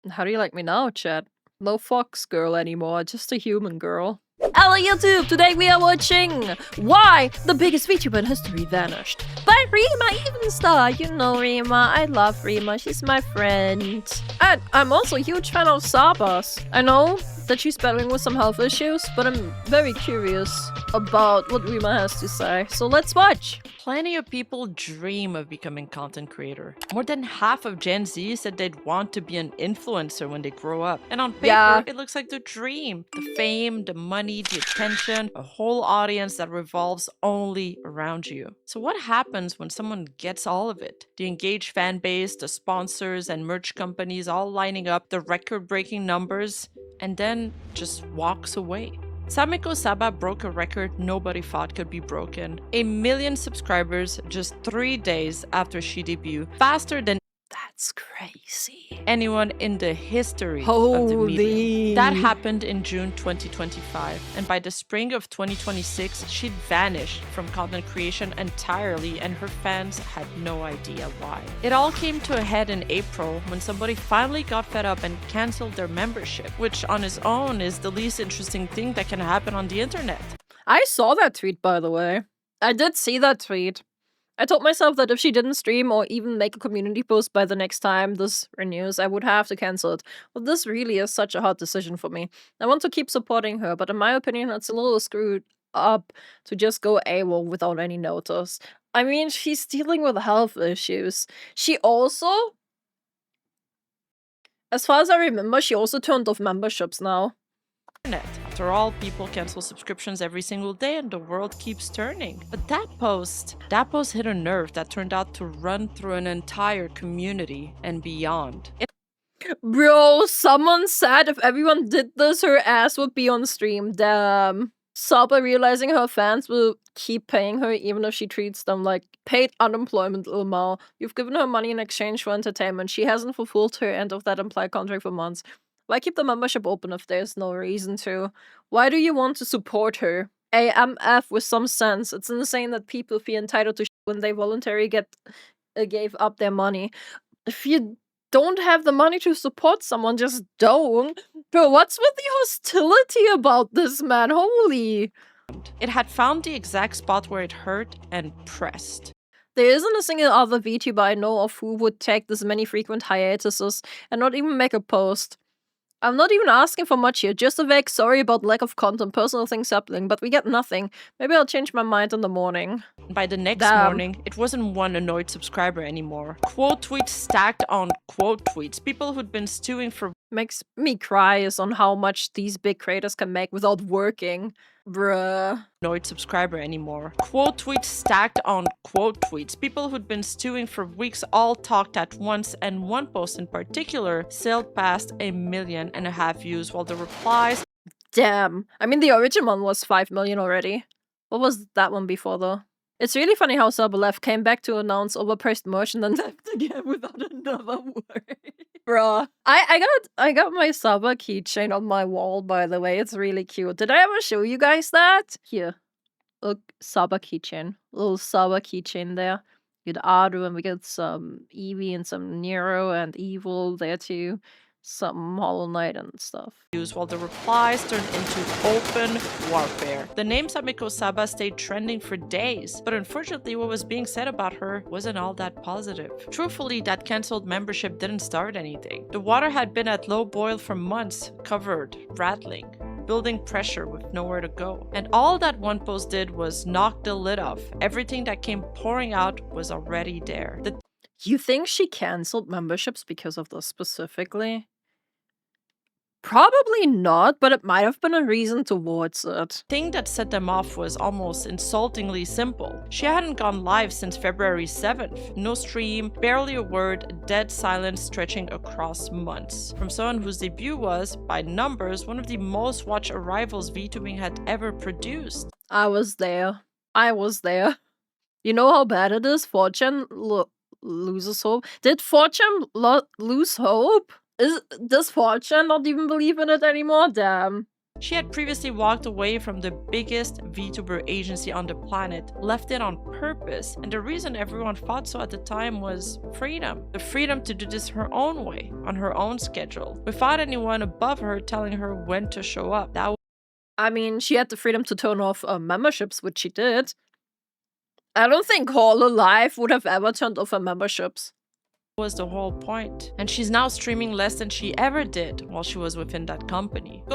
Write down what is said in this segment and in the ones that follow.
How do you like me now, chat? No fox girl anymore, just a human girl. Hello YouTube! Today we are watching Why the Biggest VTuber in History Vanished by Rima Evenstar. You know Rima, I love Rima, she's my friend. And I'm also a huge fan of Saba's. I know that she's battling with some health issues, but I'm very curious about what Rima has to say. So let's watch! Plenty of people dream of becoming content creator. More than half of Gen Z said they'd want to be an influencer when they grow up. And on paper, it looks like the dream. The fame, the money, the attention, a whole audience that revolves only around you. So what happens when someone gets all of it? The engaged fan base, the sponsors and merch companies all lining up, the record-breaking numbers, and then just walks away. Sameko Saba broke a record nobody thought could be broken. 1 million subscribers just 3 days after she debuted, faster than that's crazy. anyone in the history of the medium. That happened in June 2025, and by the spring of 2026, she'd vanished from content creation entirely, and her fans had no idea why. It all came to a head in April when somebody finally got fed up and canceled their membership, which on its own is the least interesting thing that can happen on the internet. I saw that tweet, by the way. I did see that tweet. I told myself that if she didn't stream or even make a community post by the next time this renews, I would have to cancel it. But this really is such a hard decision for me. I want to keep supporting her, but in my opinion, it's a little screwed up to just go AWOL without any notice. I mean, she's dealing with health issues. She also, as far as I remember, she also turned off memberships now. After all, people cancel subscriptions every single day and the world keeps turning. But that post hit a nerve that turned out to run through an entire community and beyond. Bro, someone said if everyone did this, her ass would be on stream. Damn. Saba realizing her fans will keep paying her even if she treats them like paid unemployment, Ilmao. You've given her money in exchange for entertainment. She hasn't fulfilled her end of that implied contract for months. Why keep the membership open if there's no reason to? Why do you want to support her? AMF with some sense. It's insane that people feel entitled to when they voluntarily gave up their money. If you don't have the money to support someone, just don't. Bro, what's with the hostility about this, man? Holy. It had found the exact spot where it hurt and pressed. There isn't a single other VTuber I know of who would take this many frequent hiatuses and not even make a post. I'm not even asking for much here, just a vague sorry about lack of content, personal things happening, but we get nothing. Maybe I'll change my mind in the morning. By the next morning, it wasn't one annoyed subscriber anymore. Quote tweets stacked on quote tweets. People who'd been stewing for makes me cry is on how much these big creators can make without working. Bruh. Annoyed subscriber anymore. Quote tweets stacked on quote tweets. People who'd been stewing for weeks all talked at once, and one post in particular sailed past 1.5 million views, while the replies— damn. I mean, the original one was 5 million already. What was that one before though? It's really funny how Saba left, came back to announce overpriced merch, and then left again without another word. Bruh. I got my Saba keychain on my wall, by the way. It's really cute. Did I ever show you guys that? Here. Look, Saba keychain. Little Saba keychain there. We get Adu, and we get some Eevee and some Nero and Evil there too. Some Hollow Knight and stuff. While the replies turned into open warfare. The name Sameko Saba stayed trending for days, but unfortunately what was being said about her wasn't all that positive. Truthfully, that cancelled membership didn't start anything. The water had been at low boil for months, covered, rattling, building pressure with nowhere to go. And all that one post did was knock the lid off. Everything that came pouring out was already there. You think she cancelled memberships because of this specifically? Probably not, but it might have been a reason towards it. The thing that set them off was almost insultingly simple. She hadn't gone live since February 7th. No stream, barely a word, dead silence stretching across months. From someone whose debut was, by numbers, one of the most watched arrivals VTubing had ever produced. I was there. I was there. You know how bad it is? Fortune loses hope. Did Fortune lose hope? Does Fortune not even believe in it anymore? Damn. She had previously walked away from the biggest VTuber agency on the planet, left it on purpose, and the reason everyone thought so at the time was freedom. The freedom to do this her own way, on her own schedule, without anyone above her telling her when to show up. I mean, she had the freedom to turn off memberships, which she did. I don't think KoAlan would have ever turned off her memberships. Was the whole point. And she's now streaming less than she ever did while she was within that company.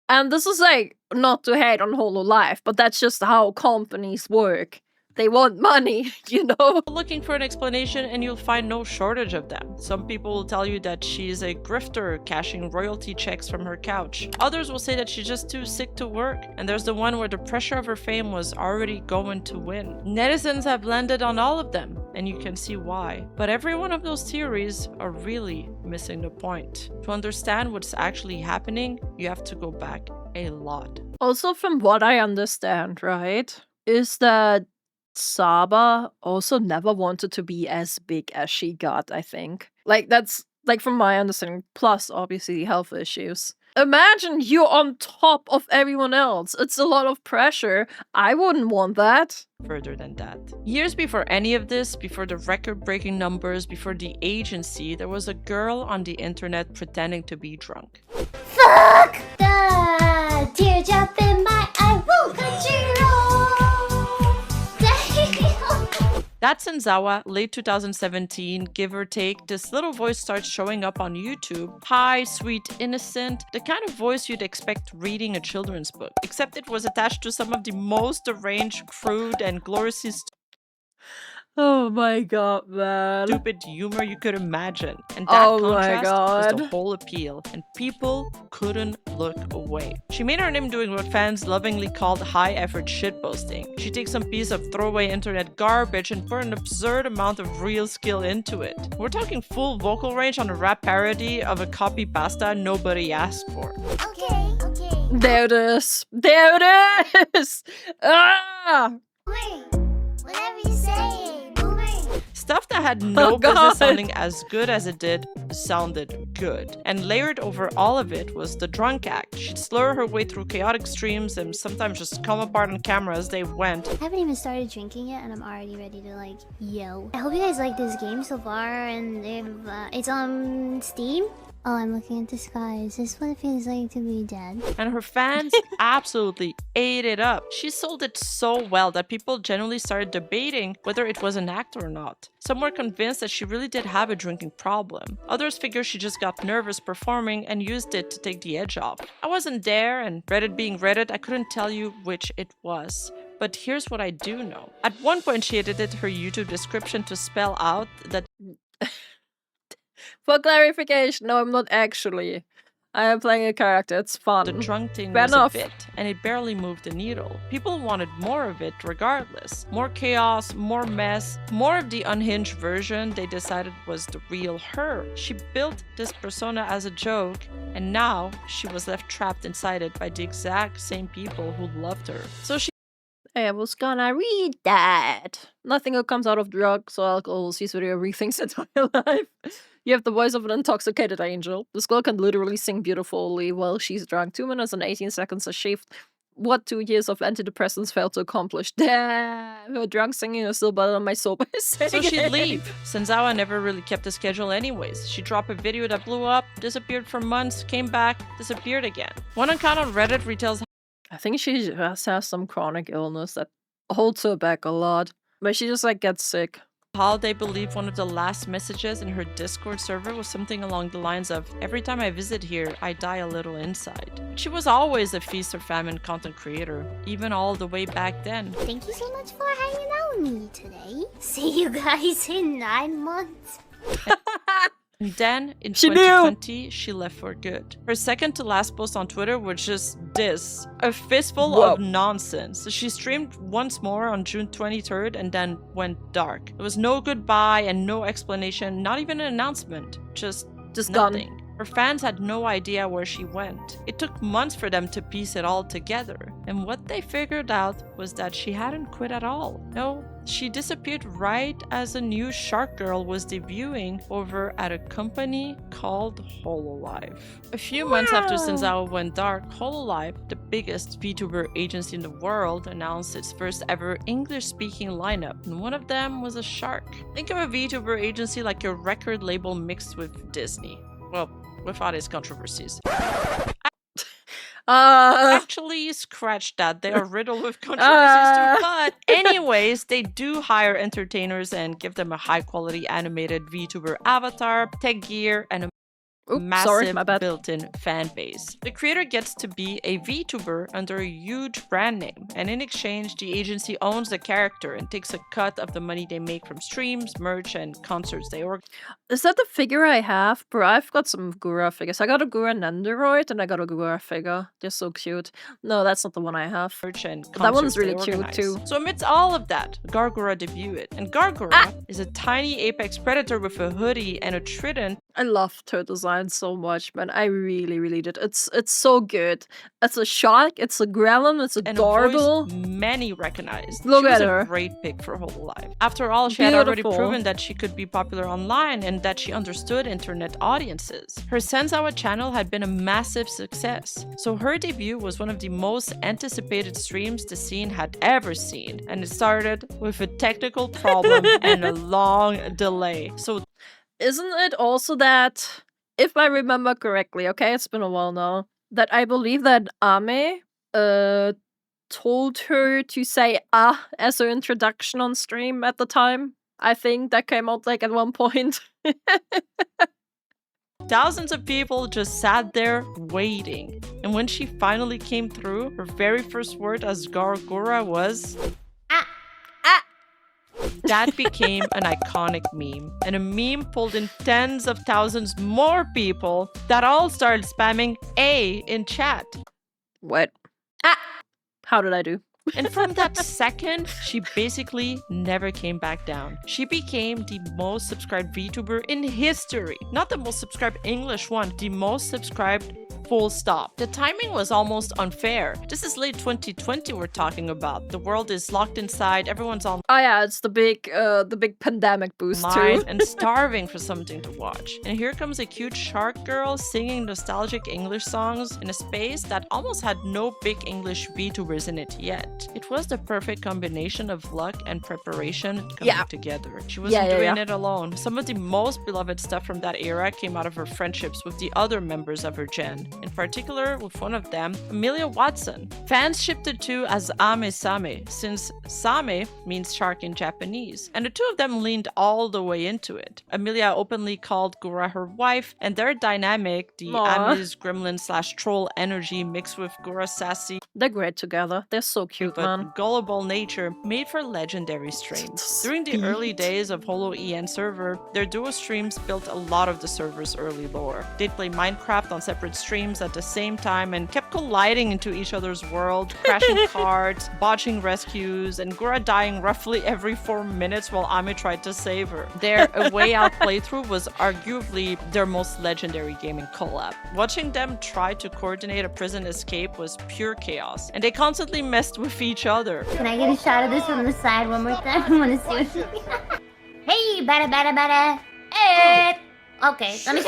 And this is like, not to hate on KoAlan, but that's just how companies work. They want money, you know? Looking for an explanation and you'll find no shortage of them. Some people will tell you that she's a grifter cashing royalty checks from her couch. Others will say that she's just too sick to work. And there's the one where the pressure of her fame was already going to win. Netizens have landed on all of them, and you can see why. But every one of those theories are really missing the point. To understand what's actually happening, you have to go back a lot. Also, from what I understand, right, is that Saba also never wanted to be as big as she got, I think. Like, that's, like, from my understanding, plus, obviously, health issues. Imagine you're on top of everyone else. It's a lot of pressure. I wouldn't want that. Further than that. Years before any of this, before the record-breaking numbers, before the agency, there was a girl on the internet pretending to be drunk. Fuck! The teardrop in my eye won't control. That's Senzawa, late 2017, give or take. This little voice starts showing up on YouTube. Hi, sweet, innocent. The kind of voice you'd expect reading a children's book. Except it was attached to some of the most deranged, crude, and gloriously Oh my god, man. stupid humor you could imagine. And that contrast was the whole appeal. And people couldn't look away. She made her name doing what fans lovingly called high-effort shitposting. She takes some piece of throwaway internet garbage and put an absurd amount of real skill into it. We're talking full vocal range on a rap parody of a copy pasta nobody asked for. Okay. There it is. There it is. Ah! Wait, whatever you say, boomer. Stuff that had no Oh, God. business sounding as good as it did sounded good. And layered over all of it was the drunk act. She'd slur her way through chaotic streams and sometimes just come apart on camera as they went. I haven't even started drinking yet, and I'm already ready to like yell. I hope you guys like this game so far, and if it's on Steam. Oh, I'm looking at the sky. Is this what it feels like to be dead? And her fans absolutely ate it up. She sold it so well that people genuinely started debating whether it was an act or not. Some were convinced that she really did have a drinking problem. Others figured she just got nervous performing and used it to take the edge off. I wasn't there, and Reddit being Reddit, I couldn't tell you which it was. But here's what I do know. At one point, she edited her YouTube description to spell out that For clarification, no, I'm not actually. I am playing a character, it's fun. the drunk thing Fair was enough. a bit, and it barely moved the needle. People wanted more of it regardless. More chaos, more mess, more of the unhinged version they decided was the real her. She built this persona as a joke, and now she was left trapped inside it by the exact same people who loved her. So she I was gonna read that. Nothing good comes out of drugs or alcohol. Sees video rethinks entire life. You have the voice of an intoxicated angel. This girl can literally sing beautifully while she's drunk. 2 minutes and 18 seconds achieved what 2 years of antidepressants failed to accomplish. Damn, her drunk singing is still better than my sober singing. So she'd leave. Senzawa never really kept a schedule anyways. She'd drop a video that blew up, disappeared for months, came back, disappeared again. One account on Reddit retells I think she just has some chronic illness that holds her back a lot. But she just like gets sick. how they believe one of the last messages in her Discord server was something along the lines of, "Every time I visit here, I die a little inside." She was always a feast or famine content creator, even all the way back then. Thank you so much for hanging out with me today. See you guys in 9 months. And then, in She knew. 2020, she left for good. Her second to last post on Twitter was just this. A fistful Whoa. of nonsense. She streamed once more on June 23rd and then went dark. There was no goodbye and no explanation, not even an announcement. Just gone. nothing. Her fans had no idea where she went. It took months for them to piece it all together. And what they figured out was that she hadn't quit at all. No, she disappeared right as a new Shark Girl was debuting over at a company called KoAlan. A few months after Wow. Senzawa went dark, KoAlan, the biggest VTuber agency in the world announced its first ever English-speaking lineup, and one of them was a shark. Think of a VTuber agency like your record label mixed with Disney. Well, without its controversies. Actually, scratch that. They are riddled with controversies too. But anyways, they do hire entertainers and give them a high-quality animated VTuber avatar, tech gear, and a massive built-in fan base. The creator gets to be a VTuber under a huge brand name, and in exchange, the agency owns the character and takes a cut of the money they make from streams, merch, and concerts they organize. Is that the figure I have? Bro, I've got some Gura figures. I got a Gura Nendoroid and I got a Gura figure. They're so cute. No, that's not the one I have. That one's really cute too. So amidst all of that, Gargura debuted. And Gargura is a tiny apex predator with a hoodie and a trident. I loved her design so much, man. I really, really did. It's so good. It's a shark, it's a gremlin, it's adorable. And a voice many recognized. Look she was at her. A great pick for Hololive. After all, she had already proven that she could be popular online and that she understood internet audiences. Her Senzawa channel had been a massive success, so her debut was one of the most anticipated streams the scene had ever seen, and it started with a technical problem and a long delay. So isn't it also that, if I remember correctly, okay, it's been a while now, that I believe that Ame told her to say as her introduction on stream at the time? I think that came out like at one point. Thousands of people just sat there waiting. And when she finally came through, her very first word as Gargura was That became an iconic meme. And a meme pulled in tens of thousands more people that all started spamming A in chat. What? How did I do? And from that second, she basically never came back down. She became the most subscribed VTuber in history. Not the most subscribed English one, the most subscribed full stop. The timing was almost unfair. This is late 2020 we're talking about. The world is locked inside, everyone's on. Oh yeah, it's the big pandemic boost too. And starving for something to watch. And here comes a cute shark girl singing nostalgic English songs in a space that almost had no big English VTubers in it yet. It was the perfect combination of luck and preparation coming together. She wasn't doing it alone. Some of the most beloved stuff from that era came out of her friendships with the other members of her gen. In particular, with one of them, Amelia Watson. Fans shipped the two as Ame Same, since Same means shark in Japanese, and the two of them leaned all the way into it. Amelia openly called Gura her wife, and their dynamic, the Ame's gremlin/troll energy mixed with Gura's sassy, they're great together. They're so cute, man. Gullible nature made for legendary streams. During the early days of Holo EN server, their duo streams built a lot of the server's early lore. They'd play Minecraft on separate streams at the same time and kept colliding into each other's world, crashing cards, botching rescues, and Gura dying roughly every 4 minutes while Ame tried to save her. Their A Way Out playthrough was arguably their most legendary gaming collab. Watching them try to coordinate a prison escape was pure chaos, and they constantly messed with each other. Can I get a shot of this from the side one more time? I want to see what Hey, bada. Hey! Okay, let me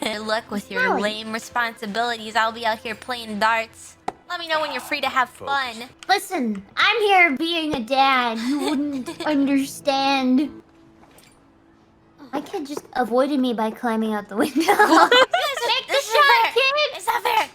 Good luck with your lame responsibilities. I'll be out here playing darts. Let me know when you're free to have fun. Listen, I'm here being a dad. You wouldn't understand. My kid just avoided me by climbing out the window. Make the shot, kid! It's not fair!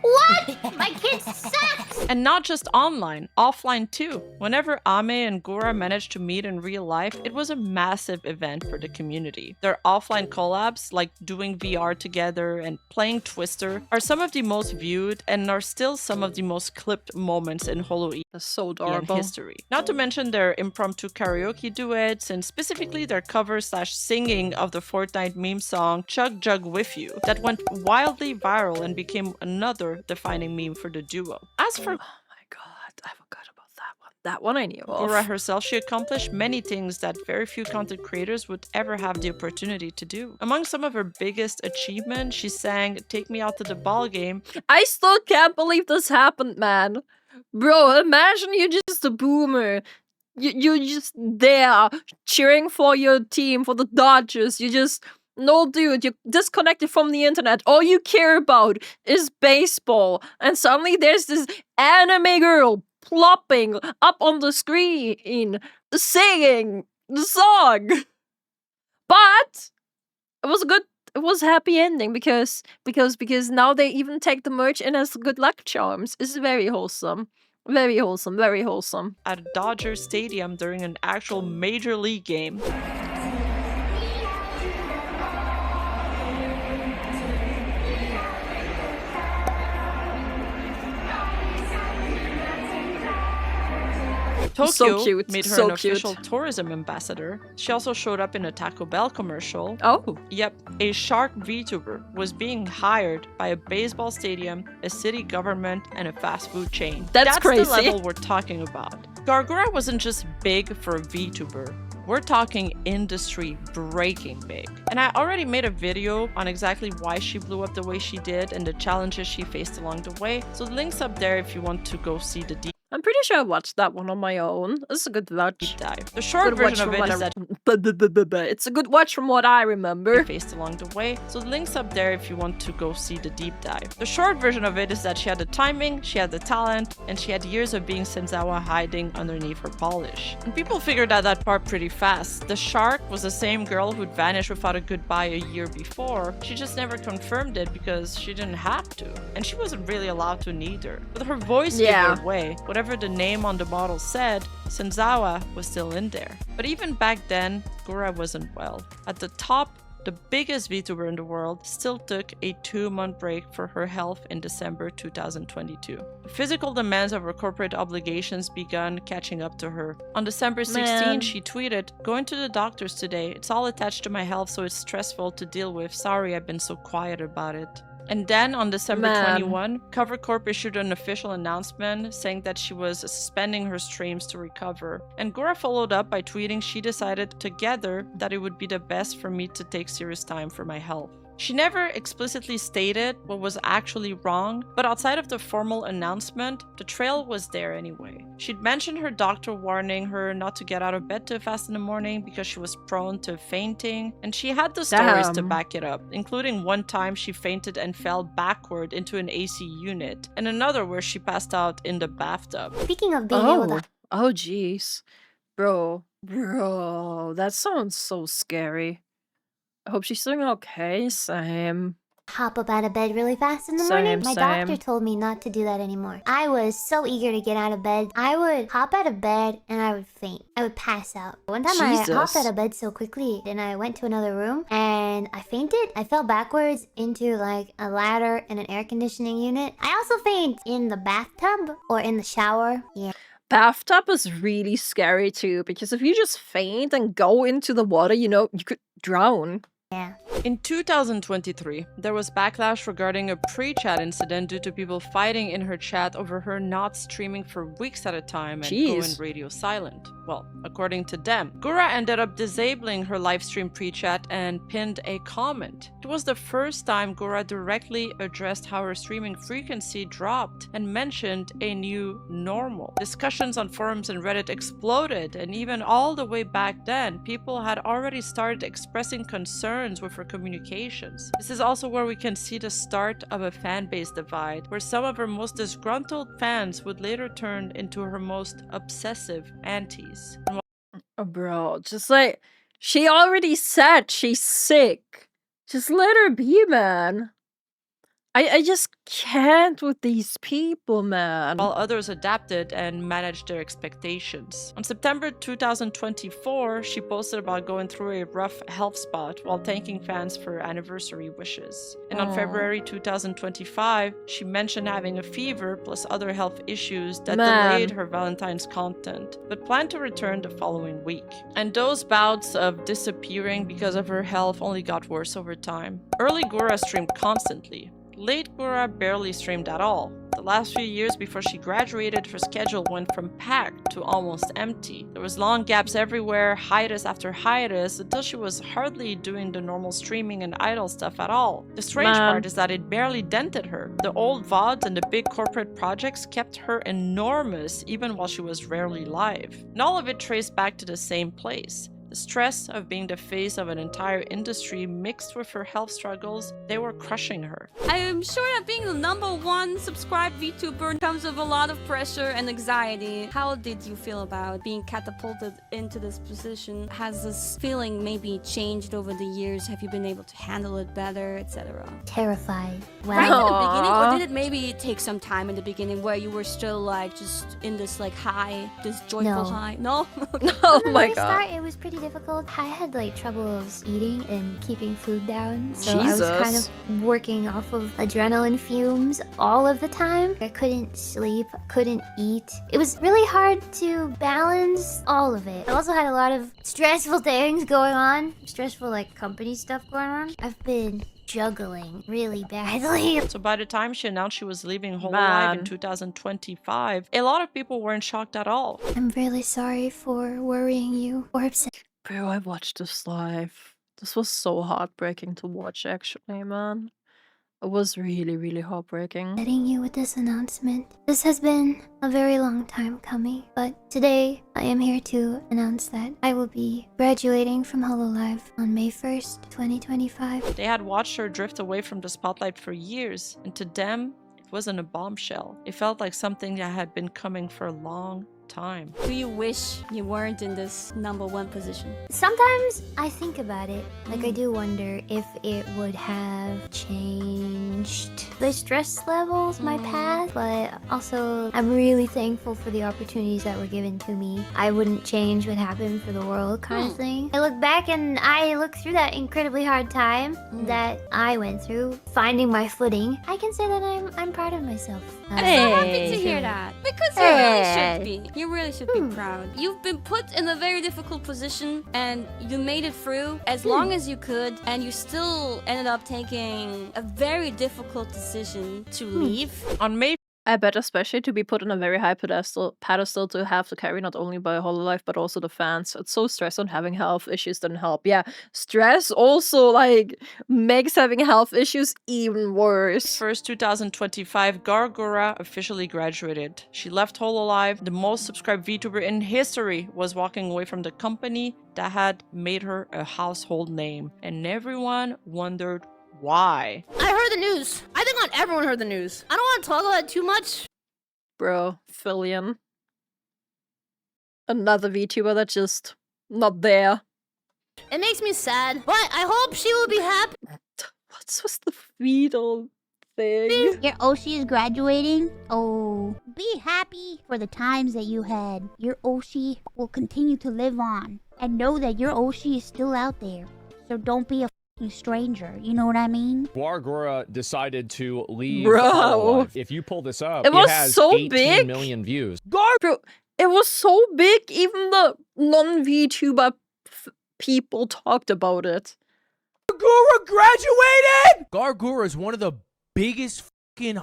What? My kid sucks! And not just online, offline too. Whenever Ame and Gura managed to meet in real life, it was a massive event for the community. Their offline collabs, like doing VR together and playing Twister, are some of the most viewed and are still some of the most clipped moments in Holo EN so adorable. history. Not to mention their impromptu karaoke duets, and specifically their cover/singing of the Fortnite meme song Chug Jug With You that went wildly viral and became another defining meme for the duo. As for oh my god, I forgot about that one. That one I knew of. Gura herself, she accomplished many things that very few content creators would ever have the opportunity to do. Among some of her biggest achievements, she sang Take Me Out to the Ball Game. I still can't believe this happened, man. Bro, imagine you're just a boomer. You're just there cheering for your team, for the Dodgers. You just No, dude, you're disconnected from the internet. All you care about is baseball. And suddenly there's this anime girl plopping up on the screen, singing the song. But it was a happy ending because now they even take the merch in as good luck charms. It's very wholesome. Very wholesome, very wholesome. At Dodger Stadium during an actual major league game. Tokyo made her an official tourism ambassador. She also showed up in a Taco Bell commercial. Oh. Yep, a shark VTuber was being hired by a baseball stadium, a city government, and a fast food chain. That's crazy. The level we're talking about. Gargura wasn't just big for a VTuber. We're talking industry breaking big. And I already made a video on exactly why she blew up the way she did and the challenges she faced along the way. So the link's up there if you want to go see the I'm pretty sure I watched that one on my own. It's a good watch. Deep dive. The short version of it is that it's a good watch from what I remember. Faced along the way, so the link's up there if you want to go see the deep dive. The short version of it is that she had the timing, she had the talent, and she had years of being Senzawa hiding underneath her polish. And people figured out that part pretty fast. The shark was the same girl who'd vanished without a goodbye a year before. She just never confirmed it because she didn't have to. And she wasn't really allowed to neither. But her voice gave her away. Whatever the name on the model said, Senzawa was still in there. But even back then, Gura wasn't well. At the top, the biggest VTuber in the world still took a 2-month break for her health in December 2022. The physical demands of her corporate obligations began catching up to her. On December 16, she tweeted, "Going to the doctors today. It's all attached to my health, so it's stressful to deal with. Sorry, I've been so quiet about it." And then on December 21, Cover Corp issued an official announcement saying that she was suspending her streams to recover. And Gura followed up by tweeting she decided together that it would be the best for me to take serious time for my health. She never explicitly stated what was actually wrong, but outside of the formal announcement, the trail was there anyway. She'd mentioned her doctor warning her not to get out of bed too fast in the morning because she was prone to fainting, and she had the stories to back it up, including one time she fainted and fell backward into an AC unit, and another where she passed out in the bathtub. Speaking of being able to... Oh, jeez. Bro, that sounds so scary. I hope she's doing okay. Same. Hop up out of bed really fast in the morning. My doctor told me not to do that anymore. I was so eager to get out of bed. I would hop out of bed and I would faint. I would pass out. One time I hopped out of bed so quickly and I went to another room and I fainted. I fell backwards into like a ladder in an air conditioning unit. I also faint in the bathtub or in the shower. Yeah. Bathtub is really scary too, because if you just faint and go into the water, you know, you could drown. Yeah. In 2023, there was backlash regarding a pre-chat incident due to people fighting in her chat over her not streaming for weeks at a time and going radio silent. Well, according to them, Gura ended up disabling her livestream pre-chat and pinned a comment. It was the first time Gura directly addressed how her streaming frequency dropped and mentioned a new normal. Discussions on forums and Reddit exploded, and even all the way back then, people had already started expressing concerns with her communications. This is also where we can see the start of a fanbase divide, where some of her most disgruntled fans would later turn into her most obsessive antis. Oh, bro, just like, she already said she's sick. Just let her be, man. I just can't with these people, man. While others adapted and managed their expectations. On September 2024, she posted about going through a rough health spot while thanking fans for anniversary wishes. And on February 2025, she mentioned having a fever plus other health issues that delayed her Valentine's content, but planned to return the following week. And those bouts of disappearing because of her health only got worse over time. Early Gura streamed constantly. Late Gura barely streamed at all. The last few years before she graduated, her schedule went from packed to almost empty. There was long gaps everywhere, hiatus after hiatus, until she was hardly doing the normal streaming and idol stuff at all. The strange part is that it barely dented her. The old VODs and the big corporate projects kept her enormous even while she was rarely live. And all of it traced back to the same place. The stress of being the face of an entire industry mixed with her health struggles, they were crushing her. I am sure that being the #1 subscribed VTuber comes with a lot of pressure and anxiety. How did you feel about being catapulted into this position? Has this feeling maybe changed over the years? Have you been able to handle it better, etc.? Terrified. Wow. Right in the beginning, or did it maybe take some time in the beginning where you were still like just in this like high, this joyful high? No. Oh From the my very god. start, it was pretty difficult. I had like troubles eating and keeping food down, so I Jesus. was kind of working off of adrenaline fumes all of the time. I couldn't sleep, couldn't eat. It was really hard to balance all of it. I also had a lot of stressful things going on, stressful like company stuff going on. I've been juggling really badly. So by the time she announced she was leaving Hololive in 2025, a lot of people weren't shocked at all. I'm really sorry for worrying you or upsetting Bro, I watched this live. This was so heartbreaking to watch, actually, man. It was really, really heartbreaking. you with this announcement. This has been a very long time coming, but today I am here to announce that I will be graduating from Hololive on May 1st, 2025. They had watched her drift away from the spotlight for years, and to them, it wasn't a bombshell. It felt like something that had been coming for a long time. Do you wish you weren't in this #1 position? Sometimes I think about it. Like, I do wonder if it would have changed the stress levels, my path. But also, I'm really thankful for the opportunities that were given to me. I wouldn't change what happened for the world, kind of thing. I look back and I look through that incredibly hard time that I went through, finding my footing. I can say that I'm proud of myself. I'm so happy to hear that. Because you really should be. You really should be proud. You've been put in a very difficult position and you made it through as long as you could, and you still ended up taking a very difficult decision to leave. On May I bet especially to be put on a very high pedestal to have to carry not only by Hololive but also the fans. It's so stressful, and having health issues doesn't help. Yeah, stress also like makes having health issues even worse. 1st, 2025, Gargura officially graduated. She left Hololive. The most subscribed VTuber in history was walking away from the company that had made her a household name. And everyone wondered why. I heard the news. I think not everyone heard the news. I don't want to talk about it too much. Bro, Fillion. Another VTuber that's just not there. It makes me sad, but I hope she will be happy. What's with the fetal thing? Your Oshi is graduating? Oh, be happy for the times that you had. Your Oshi will continue to live on. And know that your Oshi is still out there. So don't be a stranger, you know what I mean? Gargura decided to leave. Bro. If you pull this up, It was has so 18 big. million views. Bro, it was so big, even the non-VTuber people talked about it. Gargura graduated! Gargura is one of the biggest fucking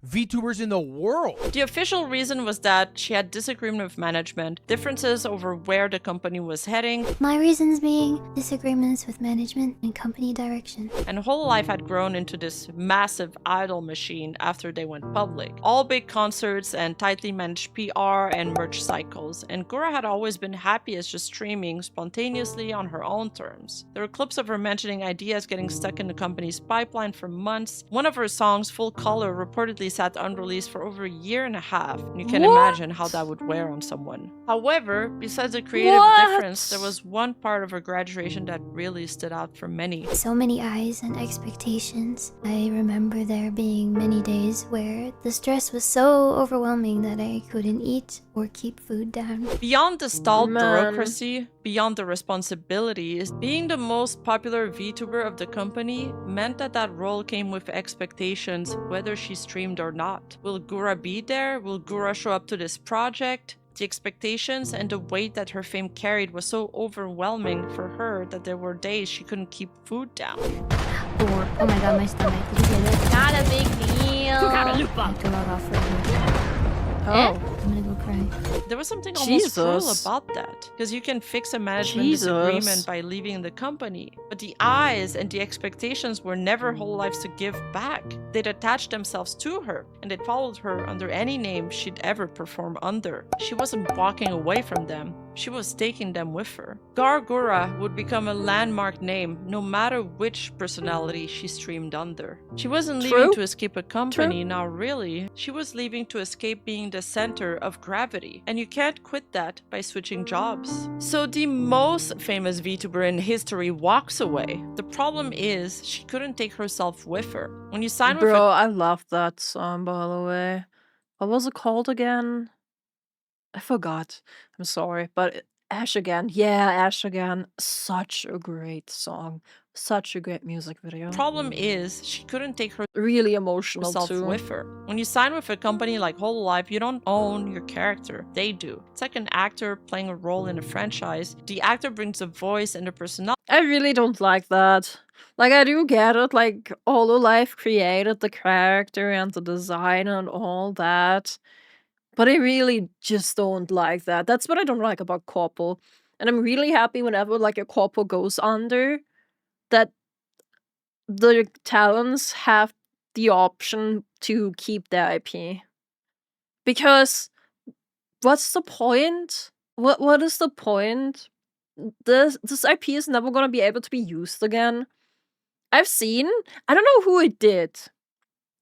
VTubers in the world. The official reason was that she had disagreement with management, differences over where the company was heading, My reasons being disagreements with management and company direction. and Hololive had grown into this massive idol machine after they went public. All big concerts and tightly managed PR and merch cycles, and Gura had always been happy as just streaming spontaneously on her own terms. There were clips of her mentioning ideas getting stuck in the company's pipeline for months. One of her songs, Full Color, reportedly sat unreleased for over a year and a half. And you can imagine how that would wear on someone. However, besides the creative difference, there was one part of her graduation that really stood out for many. So many eyes and expectations. I remember there being many days where the stress was so overwhelming that I couldn't eat or keep food down. Beyond the stalled Man. bureaucracy, beyond the responsibilities, being the most popular VTuber of the company meant that that role came with expectations, whether she streamed or not. Will Gura be there? Will Gura show up to this project? The expectations and the weight that her fame carried was so overwhelming for her that there were days she couldn't keep food down. Or, oh my god, my stomach. Did you hear that? Not a big deal. I have to log off for a minute. Oh. I'm gonna go cry. There was something almost cruel Jesus. about that, because you can fix a management Jesus. disagreement by leaving the company, but the eyes and the expectations were never whole lives to give back. They'd attached themselves to her, and they'd followed her under any name she'd ever perform under. She wasn't walking away from them, she was taking them with her. Gargura would become a landmark name no matter which personality she streamed under. She wasn't leaving to escape a company, now really. She was leaving to escape being the center of gravity, and you can't quit that by switching jobs. So the most famous VTuber in history walks away. The problem is she couldn't take herself with her. When you sign with I love that song, by the way. What was it called again? I forgot. I'm sorry, but Ash Again. Yeah, Ash Again. Such a great song. Such a great music video. Problem is, she couldn't take really emotional herself too. with her. When you sign with a company like Hololive, you don't own your character. They do. It's like an actor playing a role in a franchise. The actor brings a voice and a personality. I really don't like that. Like, I do get it. Like, Hololive created the character and the design and all that. But I really just don't like that. That's what I don't like about KoAlan. And I'm really happy whenever, like, a KoAlan goes under, that the talents have the option to keep their IP. Because what's the point? What is the point? This IP is never gonna be able to be used again. I've seen, I don't know who it did.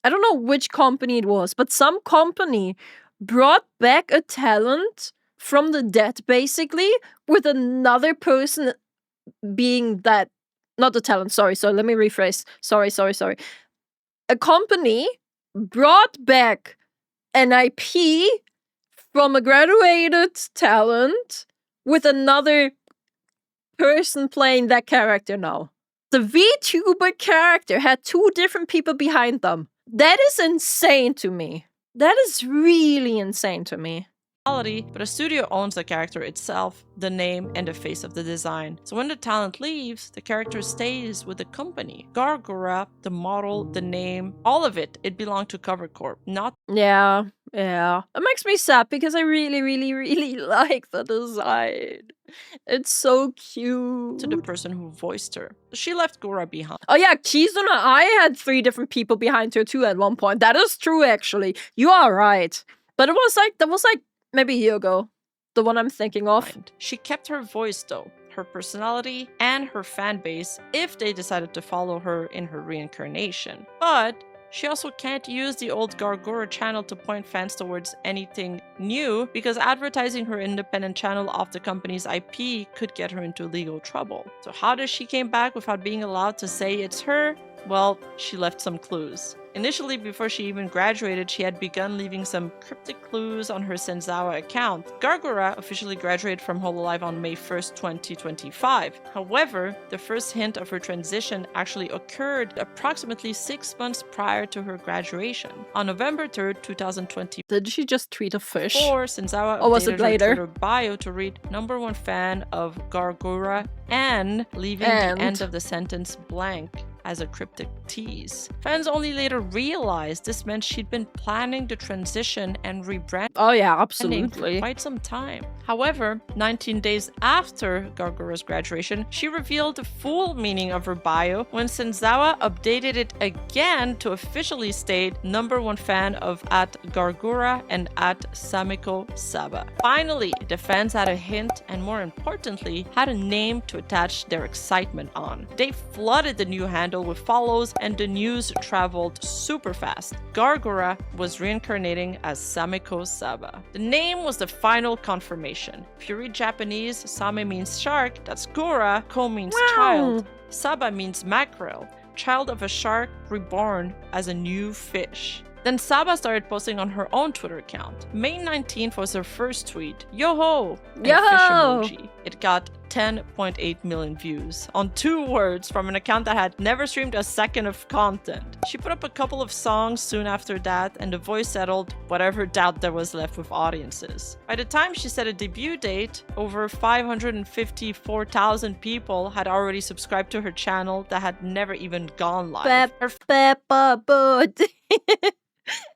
I don't know which company it was, but some company brought back a talent from the dead, basically, with another person being that. Not the talent, sorry, let me rephrase. Sorry. A company brought back an IP from a graduated talent with another person playing that character now. The VTuber character had 2 different people behind them. That is insane to me. That is really insane to me. But a studio owns the character itself, the name, and the face of the design. So when the talent leaves, the character stays with the company. Gargura, the model, the name, all of it belonged to Cover Corp, not... Yeah. It makes me sad because I really like the design. It's so cute. To the person who voiced her. She left Gura behind. Oh yeah, Kitsunero, I had 3 different people behind her too at one point. That is true, actually. You are right. But that was like maybe a year ago. The one I'm thinking of. She kept her voice though, her personality, and her fan base if they decided to follow her in her reincarnation. But she also can't use the old Gargura channel to point fans towards anything new because advertising her independent channel off the company's IP could get her into legal trouble. So how does she came back without being allowed to say it's her? Well, she left some clues. Initially, before she even graduated, she had begun leaving some cryptic clues on her Senzawa account. Gargura officially graduated from Hololive on May 1st, 2025. However, the first hint of her transition actually occurred approximately 6 months prior to her graduation. On November 3rd, 2020. Did she just tweet a fish? Or Senzawa updated her Twitter bio to read #1 fan of Gargura and leaving the end of the sentence blank as a cryptic tease. Fans only later realized this meant she'd been planning the transition and rebrand. Oh yeah, absolutely. For quite some time. However, 19 days after Gargura's graduation, she revealed the full meaning of her bio when Senzawa updated it again to officially state #1 fan of @Gargura and @Sameko Saba. Finally, the fans had a hint and more importantly, had a name to attach their excitement on. They flooded the new handle with follows and the news traveled super fast. Gargura was reincarnating as Sameko Saba. The name was the final confirmation. If you read Japanese, Same means shark, that's Gura, Ko means child, Saba means mackerel, child of a shark reborn as a new fish. Then Saba started posting on her own Twitter account. May 19th was her first tweet. Yo-ho! Fish emoji. It got 10.8 million views on 2 words from an account that had never streamed a second of content. She put up a couple of songs soon after that, and the voice settled whatever doubt there was left with audiences. By the time she set a debut date, over 554,000 people had already subscribed to her channel that had never even gone live.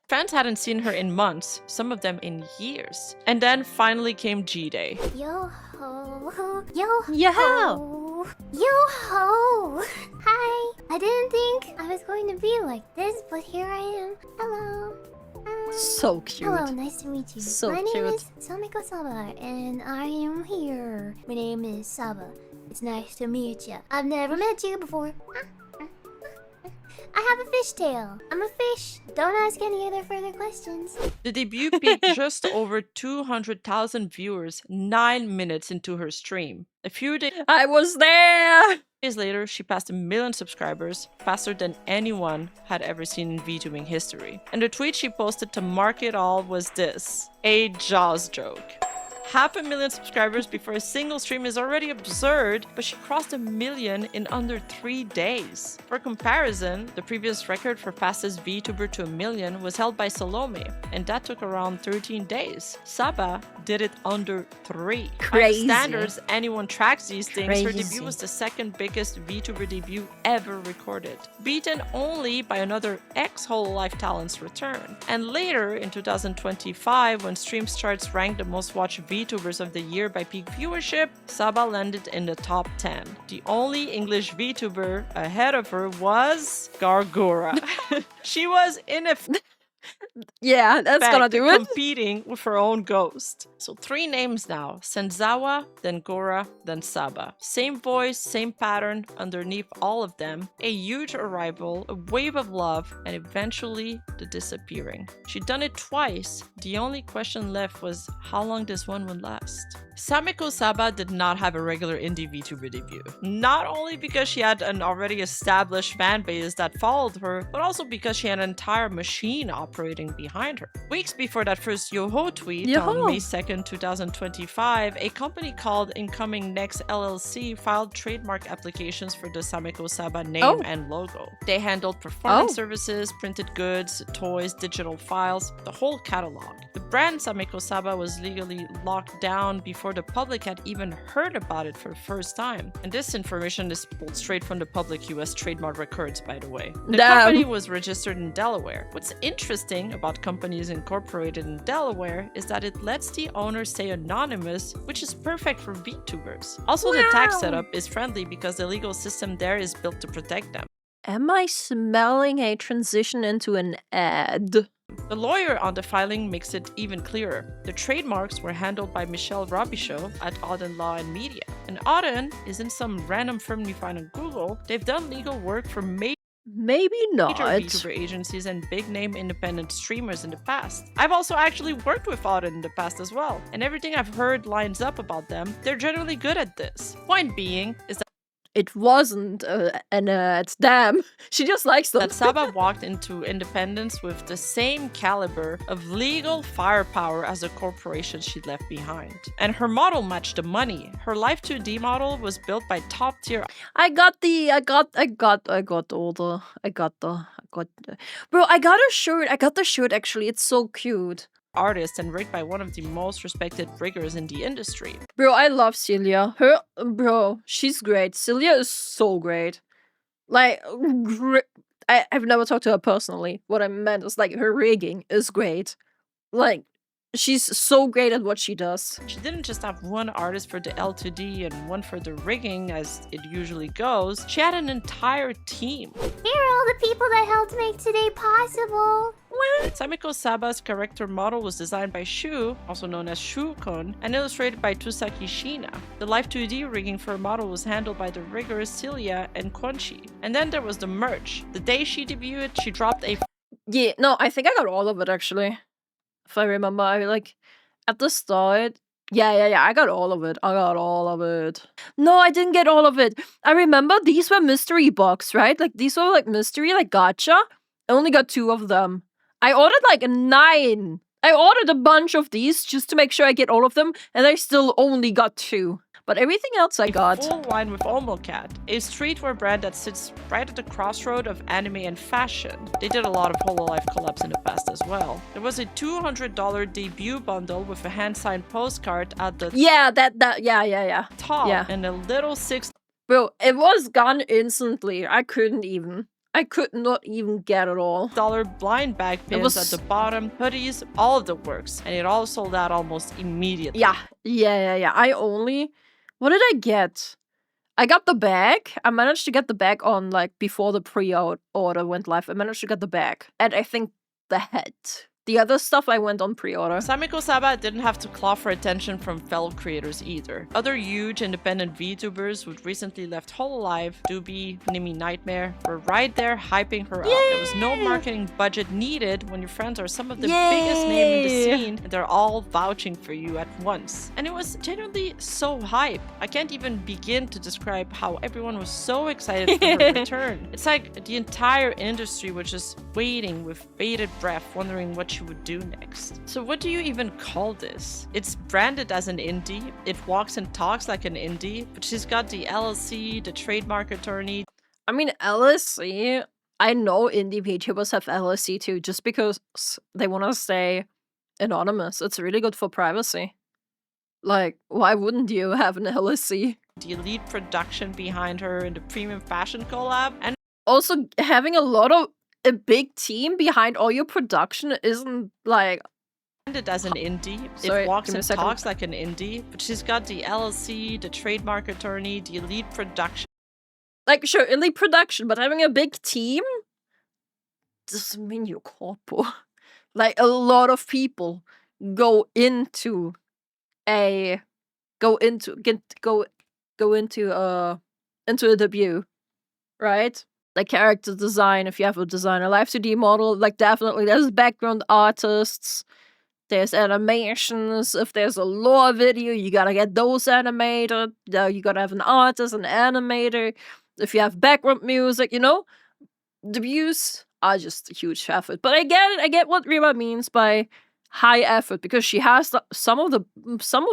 Fans hadn't seen her in months, some of them in years. And then finally came G-Day. Yo-ho. Yo-ho. Yo-ho. Hi. I didn't think I was going to be like this, but here I am. Hello. Hi. So cute. Hello, nice to meet you. So My cute. name is Sameko Saba, and I am here. My name is Saba. It's nice to meet you. I've never met you before. I have a fishtail. I'm a fish. Don't ask any other further questions. The debut peaked just over 200,000 viewers 9 minutes into her stream. A few days I was there! later, she passed 1 million subscribers, faster than anyone had ever seen in VTubing history. And the tweet she posted to mark it all was this: a Jaws joke. 500,000 subscribers before a single stream is already absurd, but she crossed 1 million in under 3 days. For comparison, the previous record for fastest VTuber to 1 million was held by Salome, and that took around 13 days. Saba did it under 3. Crazy. By the standards, anyone tracks these things, her Crazy. debut was the second biggest VTuber debut ever recorded, beaten only by another ex-Hololive talent's return. And later, in 2025, when Stream Charts ranked the most watched VTubers of the year by peak viewership, Saba landed in the top 10. The only English VTuber ahead of her was Gargura. She was Yeah, that's gonna do it. competing with her own ghost. So 3 names now: Senzawa, then Gora, then Saba. Same voice, same pattern underneath all of them. A huge arrival, a wave of love, and eventually the disappearing. She'd done it twice. The only question left was how long this one would last. Sameko Saba did not have a regular indie VTuber debut. Not only because she had an already established fan base that followed her, but also because she had an entire machine operating behind her. Weeks before that first Yoho tweet on May 2nd, 2025, a company called Incoming Next LLC filed trademark applications for the Sameko Saba name and logo. They handled performance services, printed goods, toys, digital files, the whole catalog. The brand Sameko Saba was legally locked down before the public had even heard about it for the first time. And this information is pulled straight from the public US trademark records, by the way. The company was registered in Delaware. What's interesting about companies incorporated in Delaware is that it lets the owner stay anonymous, which is perfect for VTubers. Also, the tax setup is friendly because the legal system there is built to protect them. Am I smelling a transition into an ad? The lawyer on the filing makes it even clearer. The trademarks were handled by Michelle Robichaud at Auden Law and Media. And Auden isn't some random firm you find on Google. They've done legal work for Maybe not. major VTuber agencies and big-name independent streamers in the past. I've also actually worked with Auden in the past as well, and everything I've heard lines up about them. They're generally good at this. Point being is that it wasn't an ad. Damn. She just likes them. that Saba walked into independence with the same caliber of legal firepower as the corporation she'd left behind. And her model matched the money. Her Life 2D model was built by top-tier I got Bro, I got a shirt. I got the shirt actually. It's so cute. artists and rigged by one of the most respected riggers in the industry. Bro, I love Celia. Bro, she's great. Celia is so great. Like, I've never talked to her personally. What I meant is, like, her rigging is great. Like, she's so great at what she does. She didn't just have one artist for the L2D and one for the rigging, as it usually goes. She had an entire team. Here are all the people that helped make today possible. Sameko Saba's character model was designed by Shu, also known as Shu-kun, and illustrated by Tusaki Shina. The Live 2D rigging for her model was handled by the riggers Celia and Quanchi. And then there was the merch. The day she debuted, she dropped a Yeah, no, I think I got all of it, actually. If I remember, at the start... Yeah, I got all of it. No, I didn't get all of it. I remember these were mystery box, right? Like, these were, like, mystery, like, gacha. I only got 2 of them. I ordered, like, 9. I ordered a bunch of these just to make sure I get all of them, and I still only got 2. But everything else I got. full line with Omocat, a streetwear brand that sits right at the crossroad of anime and fashion. They did a lot of Hololive collabs in the past as well. There was a $200 debut bundle with a hand-signed postcard at the Yeah, top Yeah. and a little Bro, it was gone instantly. I could not even get it all. $6 blind bag pins at the bottom, hoodies, all of the works. And it all sold out almost immediately. Yeah. What did I get? I got the bag. I managed to get the bag on, like, before the pre-order went live. I managed to get the bag. And I think the hat. The other stuff I went on pre-order. Sameko Saba didn't have to claw for attention from fellow creators either. Other huge independent VTubers who'd recently left Hololive, Doobie, Nimi Nightmare, were right there hyping her up. There was no marketing budget needed when your friends are some of the biggest name in the scene and they're all vouching for you at once. And it was genuinely so hype. I can't even begin to describe how everyone was so excited for her return. It's like the entire industry was just waiting with bated breath, wondering what she would do next. So what do you even call this? It's branded as an indie, it walks and talks like an indie, but she's got the LLC, the trademark attorney. I mean, LLC, I know indie VTubers have LLC too, just because they want to stay anonymous. It's really good for privacy. Like, why wouldn't you have an LLC? The elite production behind her and the premium fashion collab, and also having a big team behind all your production isn't like branded as an indie. Sorry, it walks and talks like an indie, but she's got the LLC, the trademark attorney, the elite production. Like, sure, elite production, but having a big team doesn't mean you're corpo. Like, a lot of people go into a debut, right? Like character design, if you have a designer, live 2D model, like definitely there's background artists, there's animations. If there's a lore video, you gotta get those animated. You gotta have an artist, an animator. If you have background music, you know, debuts are just a huge effort. But I get it. I get what Rima means by high effort, because she has some of the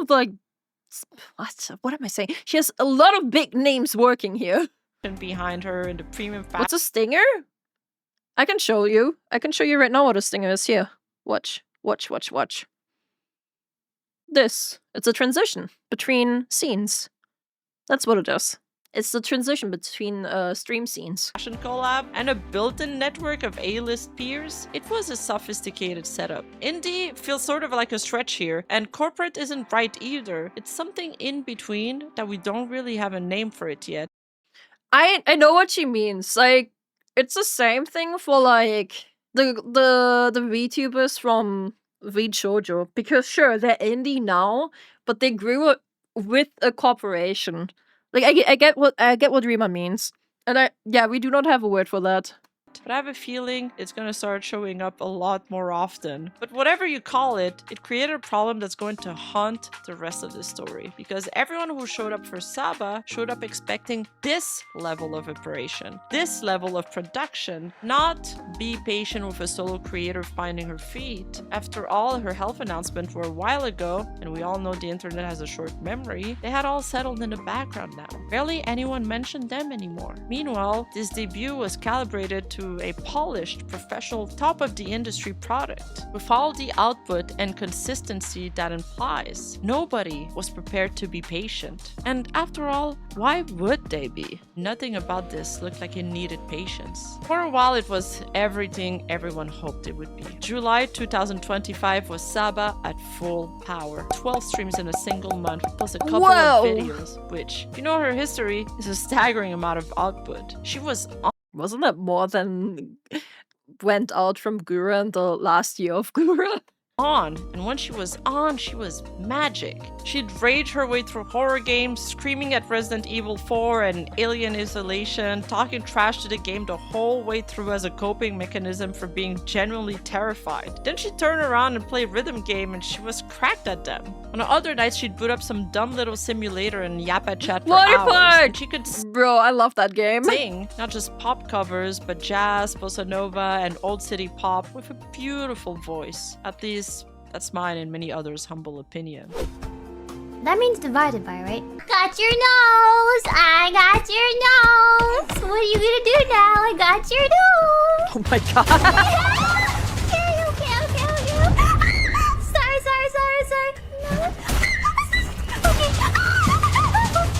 like, what am I saying? She has a lot of big names working here. Behind her and the premium What's a stinger? I can show you. I can show you right now what a stinger is. Here. Watch. This. It's a transition between scenes. That's what it is. It's the transition between stream scenes. Fashion collab and a built-in network of A-list peers. It was a sophisticated setup. Indie feels sort of like a stretch here, and corporate isn't right either. It's something in between that we don't really have a name for it yet. I know what she means. Like, it's the same thing for like the VTubers from VShoujo, because sure, they're indie now, but they grew up with a corporation. Like, I get what Rima means, and we do not have a word for that. But I have a feeling it's gonna start showing up a lot more often. But whatever you call it, it created a problem that's going to haunt the rest of the story. Because everyone who showed up for Saba showed up expecting this level of operation, this level of production, not be patient with a solo creator finding her feet. After all, her health announcements were a while ago, and we all know the internet has a short memory. They had all settled in the background now. Barely anyone mentioned them anymore. Meanwhile, this debut was calibrated to a polished, professional, top-of-the-industry product. With all the output and consistency that implies, nobody was prepared to be patient. And after all, why would they be? Nothing about this looked like it needed patience. For a while, it was everything everyone hoped it would be. July 2025 was Saba at full power. 12 streams in a single month, plus a couple of videos, which, if you know her history, is a staggering amount of output. She was Wasn't that more than went out from Gura in the last year of Gura? on, and when she was on, she was magic. She'd rage her way through horror games, screaming at Resident Evil 4 and Alien Isolation, talking trash to the game the whole way through as a coping mechanism for being genuinely terrified. Then she'd turn around and play rhythm game, and she was cracked at them. On other nights, she'd boot up some dumb little simulator and yap at chat for hours. And she could Bro, I love that game. Sing not just pop covers, but jazz, bossa nova, and old city pop with a beautiful voice. At least that's mine and many others' humble opinion. That means divided by, right? Got your nose! I got your nose! What are you gonna do now? I got your nose! Oh my god. Sorry.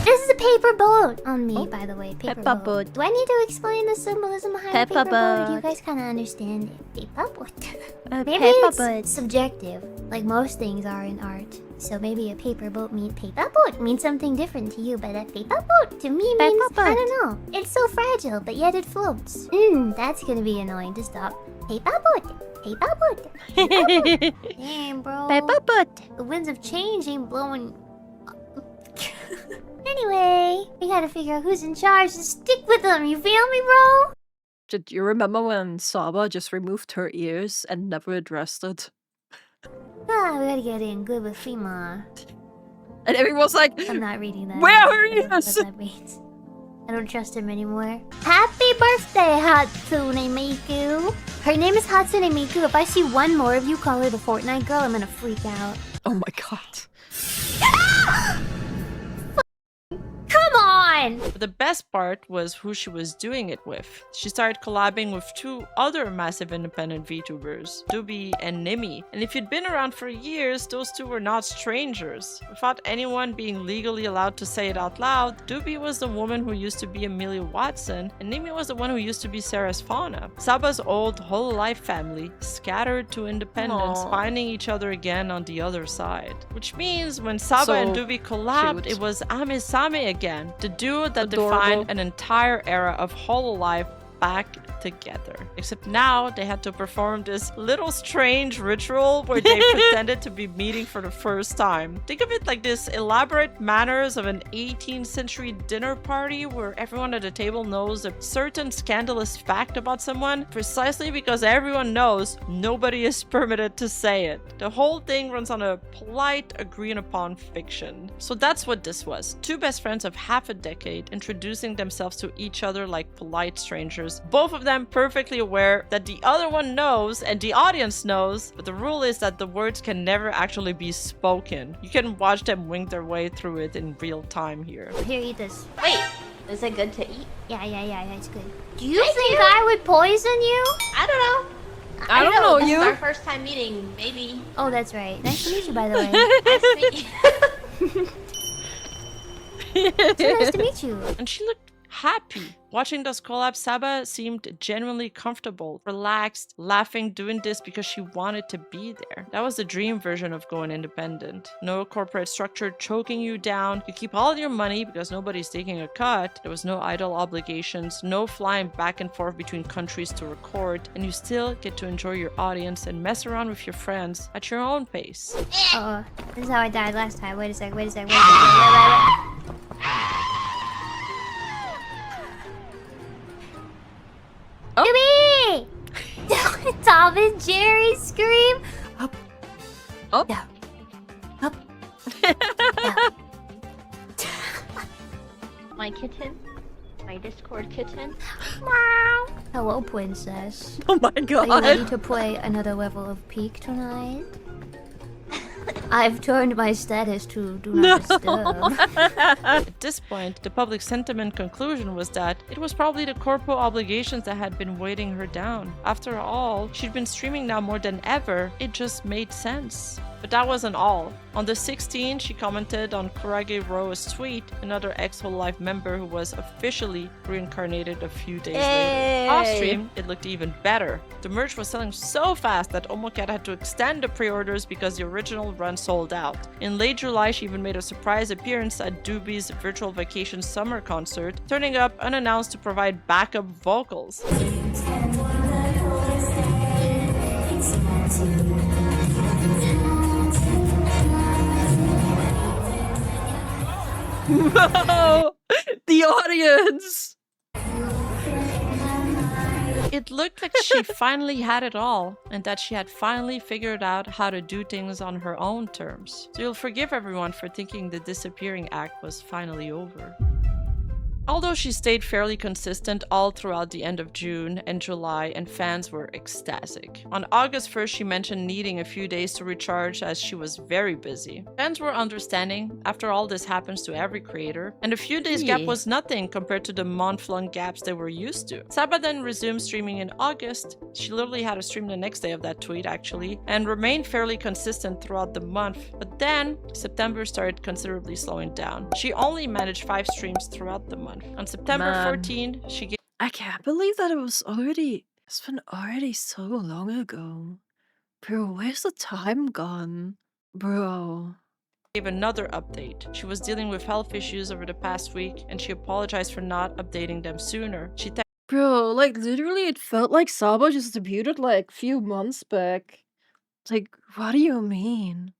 This is a paper boat on me, by the way. Paper boat. Do I need to explain the symbolism behind a paper boat? Or do you guys kind of understand it? Paper boat. Maybe it's subjective, like most things are in art. So maybe a paper boat means something different to you, but a paper boat to me means I don't know. It's so fragile, but yet it floats. That's gonna be annoying to stop. Paper boat. Paper boat. Damn, bro. Paper boat. The winds of change ain't blowing. Anyway, we gotta figure out who's in charge and stick with them. You feel me, bro? Did you remember when Saba just removed her ears and never addressed it? Ah, we gotta get in good with Fima. And everyone's like, I'm not reading that. where are I don't know ears? what that means. I don't trust him anymore. Happy birthday, Hatsune Miku! Her name is Hatsune Miku. If I see one more of you call her the Fortnite girl, I'm gonna freak out. Oh my god. Come on! But the best part was who she was doing it with. She started collabing with two other massive independent VTubers, Doobie and Nimi. And if you'd been around for years, those two were not strangers. Without anyone being legally allowed to say it out loud, Doobie was the woman who used to be Amelia Watson, and Nimi was the one who used to be Sarah's Fauna. Saba's old Hololive family scattered to independence, finding each other again on the other side. Which means when Saba and Doobie collabed, it was Ame Same again, the duo that defined an entire era of Hololive back together. Except now they had to perform this little strange ritual where they pretended to be meeting for the first time. Think of it like this elaborate manners of an 18th century dinner party where everyone at the table knows a certain scandalous fact about someone precisely because everyone knows nobody is permitted to say it. The whole thing runs on a polite, agreed upon fiction. So that's what this was. Two best friends of half a decade introducing themselves to each other like polite strangers. Both of them perfectly aware that the other one knows and the audience knows, but the rule is that the words can never actually be spoken. You can watch them wing their way through it in real time here. Here, eat this. Wait, is it good to eat? Yeah, it's good. Do you think I would poison you? I don't know. I don't know This you. is our first time meeting, maybe. Oh, that's right. Nice to meet you, by the way. Nice to meet you. So nice to meet you. And she looked happy. Watching those collabs, Saba seemed genuinely comfortable, relaxed, laughing, doing this because she wanted to be there. That was the dream version of going independent. No corporate structure choking you down. You keep all your money because nobody's taking a cut. There was no idle obligations, no flying back and forth between countries to record, and you still get to enjoy your audience and mess around with your friends at your own pace. Uh-oh. This is how I died last time. Wait a sec. Wait. Jimmy! Tom and Jerry scream. Up. Up. Down. Up. My kitten. My Discord kitten. Meow. Hello, princess. Oh my Are you god. ready to play another level of Peak tonight? I've turned my status to do not disturb. At this point, the public sentiment conclusion was that it was probably the corpo obligations that had been weighting her down. After all, she'd been streaming now more than ever. It just made sense. But that wasn't all. On the 16th, she commented on Kurage Roa's tweet, another ex-Hololive member who was officially reincarnated a few days later. Off stream, it looked even better. The merch was selling so fast that Omocat had to extend the pre-orders because the original run sold out. In late July, she even made a surprise appearance at Doobie's Virtual Vacation Summer concert, turning up unannounced to provide backup vocals. No! The audience! It looked like she finally had it all, and that she had finally figured out how to do things on her own terms. So you'll forgive everyone for thinking the disappearing act was finally over. Although she stayed fairly consistent all throughout the end of June and July, and fans were ecstatic. On August 1st, she mentioned needing a few days to recharge as she was very busy. Fans were understanding. After all, this happens to every creator. And a few days gap was nothing compared to the month-long gaps they were used to. Saba then resumed streaming in August. She literally had a stream the next day of that tweet, actually, and remained fairly consistent throughout the month. But then, September started considerably slowing down. She only managed 5 streams throughout the month. On September 14, she gave— I can't believe that it's been already so long ago. Bro, where's the time gone? Bro. gave another update. She was dealing with health issues over the past week, and she apologized for not updating them sooner. She Bro, like, literally, it felt like Saba just debuted, like, few months back. Like, what do you mean?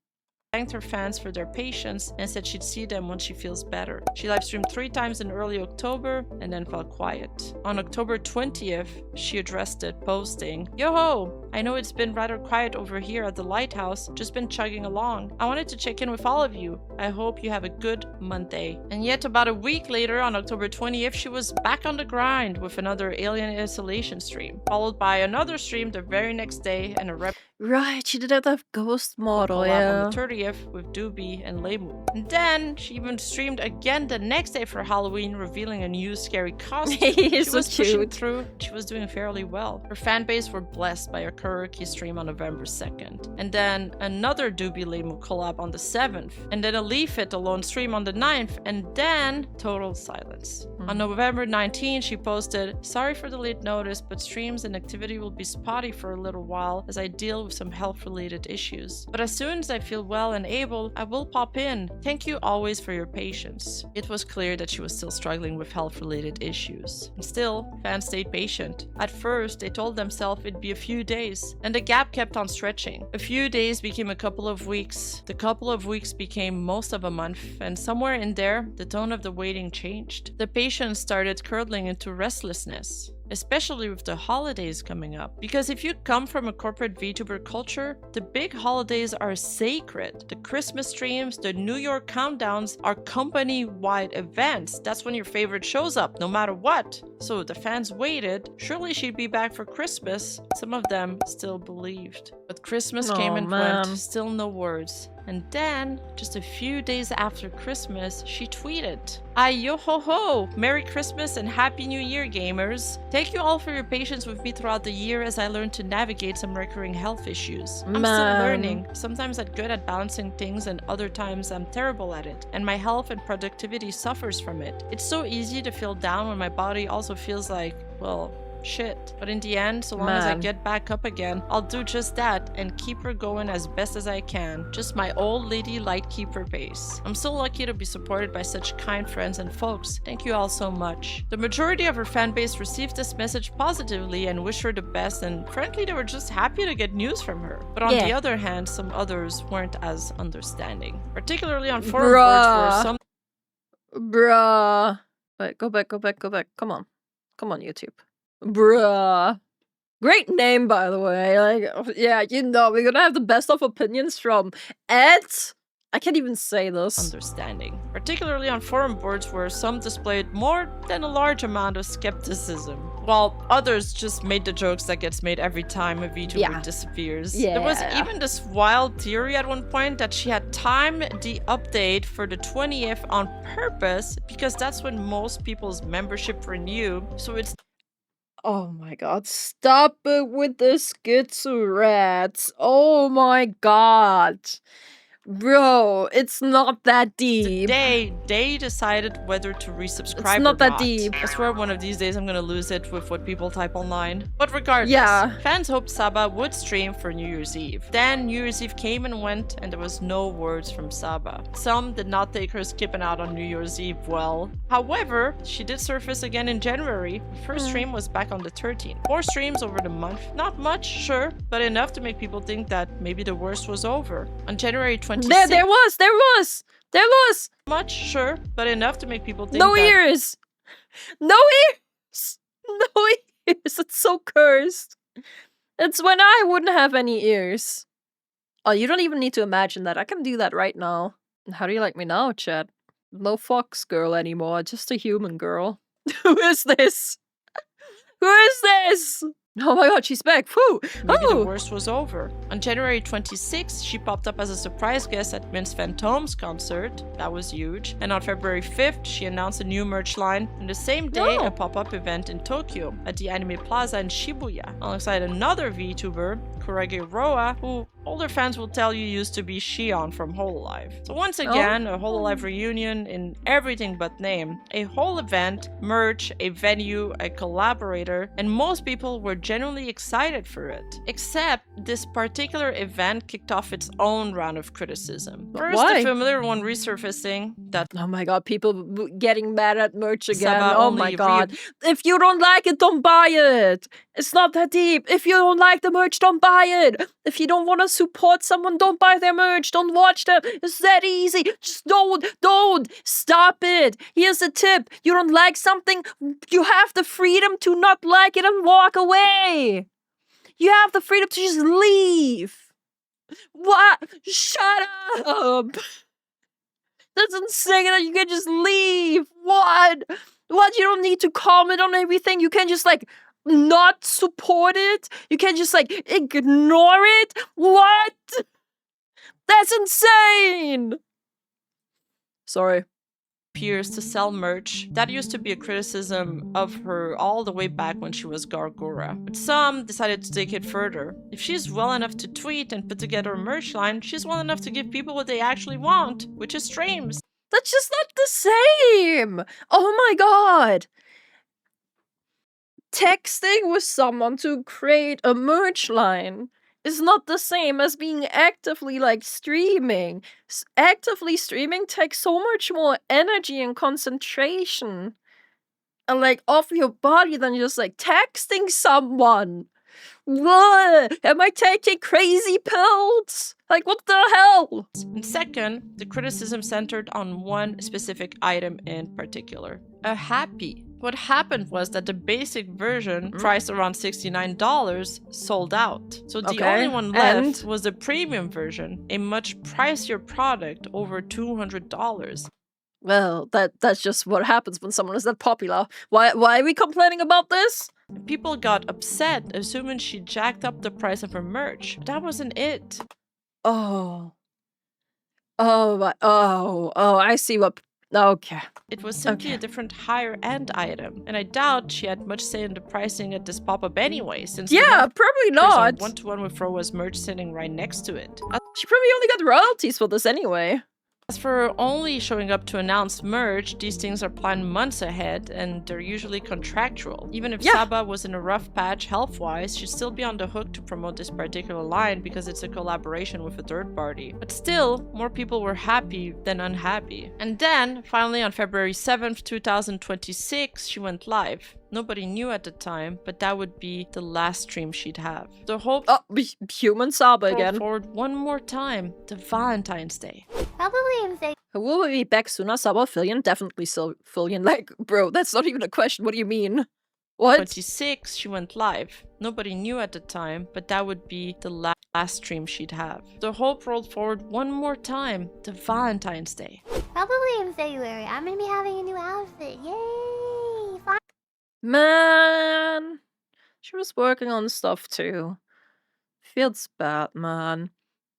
thanked her fans for their patience and said she'd see them when she feels better. She livestreamed 3 times in early October and then fell quiet. On October 20th, she addressed it, posting, "Yo-ho! I know it's been rather quiet over here at the lighthouse, just been chugging along. I wanted to check in with all of you. I hope you have a good Monday." And yet about a week later, on October 20th, she was back on the grind with another Alien Isolation stream, followed by another stream the very next day and a Right, she did have that ghost model, collab yeah. on the 30th with Doobie and Lemu. And then she even streamed again the next day for Halloween, revealing a new scary costume. He's She so was pushing cute. through. She was doing fairly well. Her fan base were blessed by a karaoke stream on November 2nd. And then another Doobie Lemu collab on the 7th. And then a Leaf It alone stream on the 9th. And then total silence. On November 19th, she posted, "Sorry for the late notice, but streams and activity will be spotty for a little while as I deal with some health-related issues. But as soon as I feel well and able, I will pop in. Thank you always for your patience." It was clear that she was still struggling with health-related issues. And still, fans stayed patient. At first, they told themselves it'd be a few days, and the gap kept on stretching. A few days became a couple of weeks. The couple of weeks became most of a month, and somewhere in there, the tone of the waiting changed. The patience started curdling into restlessness, especially with the holidays coming up. Because if you come from a corporate VTuber culture, the big holidays are sacred. The Christmas streams, the New York countdowns are company-wide events. That's when your favorite shows up, no matter what. So the fans waited. Surely she'd be back for Christmas. Some of them still believed. But Christmas came and went, still no words. And then, just a few days after Christmas, she tweeted, "Yo-ho-ho! Merry Christmas and Happy New Year, gamers! Thank you all for your patience with me throughout the year as I learned to navigate some recurring health issues. I'm still learning. Sometimes I'm good at balancing things and other times I'm terrible at it. And my health and productivity suffers from it. It's so easy to feel down when my body also feels like, well, shit. But in the end, so long as I get back up again, I'll do just that and keep her going as best as I can. Just my old lady Lightkeeper base. I'm so lucky to be supported by such kind friends and folks. Thank you all so much." The majority of her fan base received this message positively and wished her the best, and frankly, they were just happy to get news from her. But on the other hand, some others weren't as understanding. Particularly on forum boards where some Wait, go back. Come on, YouTube. Bruh. Great name, by the way. Like, yeah, you know, we're gonna have the best of opinions from Ed. I can't even say this. Understanding. Particularly on forum boards where some displayed more than a large amount of skepticism, while others just made the jokes that gets made every time a VTuber disappears. There was even this wild theory at one point that she had timed the update for the 20th on purpose because that's when most people's membership renew, so it's Oh my god, stop it with the schizo rats. Oh my god. Bro, it's not that deep. They decided whether to resubscribe It's not or that not. deep. I swear one of these days I'm gonna lose it with what people type online. But regardless, fans hoped Saba would stream for New Year's Eve. Then New Year's Eve came and went and there was no words from Saba. Some did not take her skipping out on New Year's Eve well. However, she did surface again in January. Her first stream was back on the 13th. 4 streams over the month. Not much, sure, but enough to make people think that maybe the worst was over. On January 26th, There was! much, sure, but enough to make people think No that ears! No ears! No ears! It's so cursed. It's when I wouldn't have any ears. Oh, you don't even need to imagine that. I can do that right now. How do you like me now, chat? No fox girl anymore, just a human girl. Who is this? Who is this? Oh my god, she's back. Whew. maybe the worst was over. On January 26th, she popped up as a surprise guest at Vince Phantom's concert. That was huge. And on February 5th, she announced a new merch line. And the same day, a pop-up event in Tokyo at the Anime Plaza in Shibuya, alongside another VTuber, Kurage Roa, who Older fans will tell you used to be Shion from Hololive. So once again, a Hololive reunion in everything but name. A whole event, merch, a venue, a collaborator, and most people were genuinely excited for it. Except this particular event kicked off its own round of criticism. First, Why? the familiar one resurfacing that oh my god, people getting mad at merch again. Saba Oh my only god. If you don't like it, don't buy it. It's not that deep. If you don't like the merch, don't buy it. If you don't want to support someone, don't buy their merch. Don't watch them. It's that easy. Just don't. Stop it. Here's a tip. You don't like something, you have the freedom to not like it and walk away. You have the freedom to just leave. What? Shut up. That's insane that you can just leave. What? What? You don't need to comment on everything. You can just like not support it. You can just like ignore it. What? That's insane. Sorry. appears to sell merch. That used to be a criticism of her all the way back when she was Gargura. But some decided to take it further. If she's well enough to tweet and put together a merch line, she's well enough to give people what they actually want, which is streams. That's just not the same! Oh my god! Texting with someone to create a merch line is not the same as being actively, like, streaming. Actively streaming takes so much more energy and concentration and, like, off your body than just, like, texting someone. What? Am I taking crazy pills? Like, what the hell? And second, the criticism centered on one specific item in particular. A happy. What happened was that the basic version, priced around $69, sold out. So the only one left was the premium version, a much pricier product, over $200. Well, that's just what happens when someone is that popular. Why are we complaining about this? People got upset, assuming she jacked up the price of her merch. But that wasn't it. Oh, I see what... Okay. It was simply a different higher-end item, and I doubt she had much say in the pricing at this pop-up anyway, since probably not. One-to-one with Froa's merch sitting right next to it. She probably only got royalties for this anyway. As for only showing up to announce merch, these things are planned months ahead, and they're usually contractual. Even if Saba was in a rough patch health-wise, she'd still be on the hook to promote this particular line because it's a collaboration with a third party. But still, more people were happy than unhappy. And then, finally on February 7th, 2026, she went live. Nobody knew at the time, but that would be the last stream she'd have. The hope human Saba again. Forward one more time to Valentine's Day. Probably if they... Will we be back sooner, Saba? Fillion? Definitely Fillion. Like, bro, that's not even a question. What do you mean? What? 26, she went live. Nobody knew at the time, but that would be the last stream she'd have. The hope rolled forward one more time to Valentine's Day. Probably in February. I'm gonna be having a new outfit. Yay! Fine. Man, she was working on stuff too. Feels bad, man.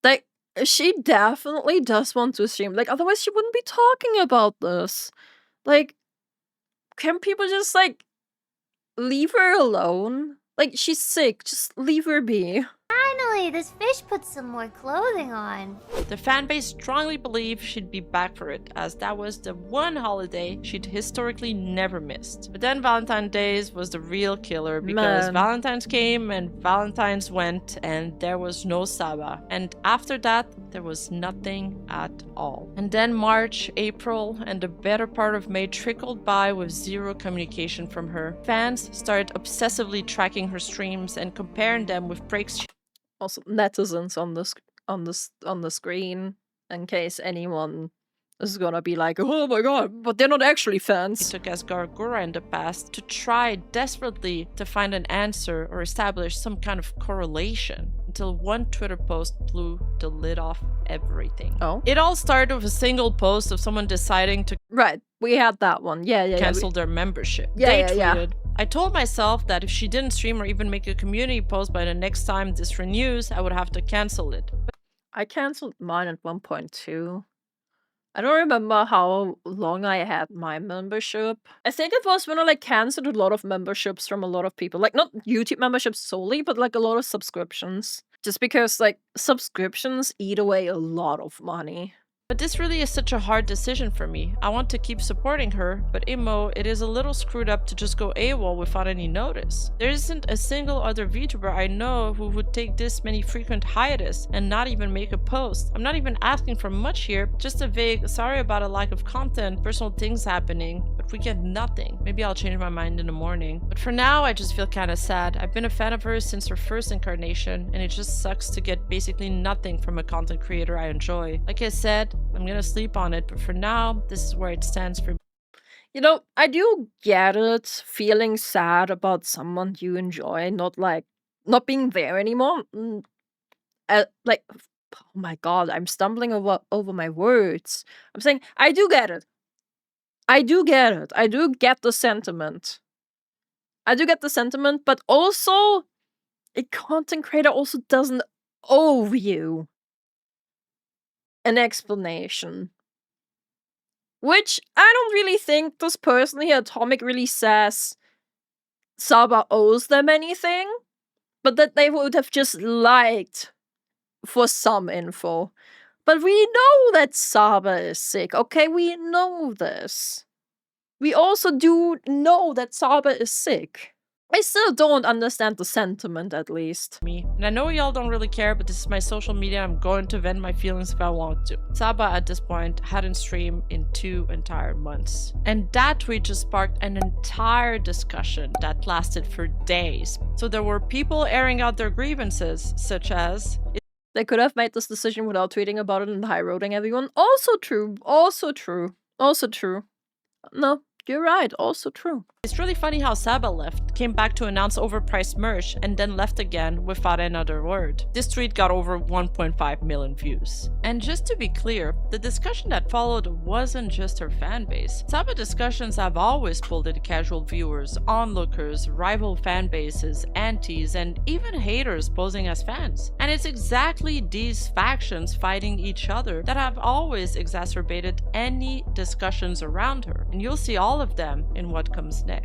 Like, she definitely does want to stream. Like, otherwise she wouldn't be talking about this. Like, can people just, like, leave her alone? Like, she's sick. Just leave her be. Finally, this fish put some more clothing on. The fanbase strongly believed she'd be back for it, as that was the one holiday she'd historically never missed. But then Valentine's Day was the real killer, because Valentine's came and Valentine's went, and there was no Saba. And after that, there was nothing at all. And then March, April, and the better part of May trickled by with zero communication from her. Fans started obsessively tracking her streams and comparing them with breaks. Also, netizens on the screen, in case anyone is gonna be like, oh my god, but they're not actually fans. She took as Gargura in the past to try desperately to find an answer or establish some kind of correlation, until one Twitter post blew the lid off everything. Oh. It all started with a single post of someone deciding to we had that one. cancel their membership. They tweeted, I told myself that if she didn't stream or even make a community post by the next time this renews, I would have to cancel it. I cancelled mine at 1.2. I don't remember how long I had my membership. I think it was when I, like, cancelled a lot of memberships from a lot of people. Like, not YouTube memberships solely, but, like, a lot of subscriptions. Just because, like, subscriptions eat away a lot of money. But this really is such a hard decision for me. I want to keep supporting her, but Immo, it is a little screwed up to just go AWOL without any notice. There isn't a single other VTuber I know who would take this many frequent hiatus and not even make a post. I'm not even asking for much here, just a vague, sorry about a lack of content, personal things happening, but we get nothing. Maybe I'll change my mind in the morning. But for now, I just feel kind of sad. I've been a fan of hers since her first incarnation, and it just sucks to get basically nothing from a content creator I enjoy. Like I said, I'm gonna sleep on it, but for now, this is where it stands for me. You know, I do get it, feeling sad about someone you enjoy, not being there anymore. Like, oh my god, I'm stumbling over my words. I'm saying, I do get it. I do get it. I do get the sentiment. But also, a content creator also doesn't owe you an explanation. Which I don't really think this person here, Atomic, really says Saba owes them anything, but that they would have just liked for some info. But we know that Saba is sick, okay? We know this. We also do know that Saba is sick. I still don't understand the sentiment, at least. And I know y'all don't really care, but this is my social media. I'm going to vent my feelings if I want to. Saba, at this point, hadn't streamed in 2 entire months. And that tweet just sparked an entire discussion that lasted for days. So there were people airing out their grievances, such as... They could have made this decision without tweeting about it and high-roading everyone. Also true. Also true. Also true. No. You're right, also true. It's really funny how Saba left, came back to announce overpriced merch, and then left again without another word. This tweet got over 1.5 million views. And just to be clear, the discussion that followed wasn't just her fanbase. Saba discussions have always pulled in casual viewers, onlookers, rival fanbases, antis, and even haters posing as fans. And it's exactly these factions fighting each other that have always exacerbated any discussions around her. And you'll see all of them in what comes next.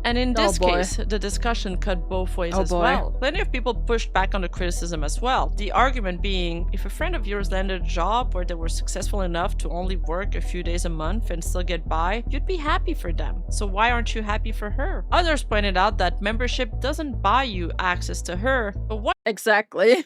And in this case, the discussion cut both ways as well. Plenty of people pushed back on the criticism as well. The argument being, if a friend of yours landed a job where they were successful enough to only work a few days a month and still get by, you'd be happy for them. So why aren't you happy for her? Others pointed out that membership doesn't buy you access to her, but what exactly?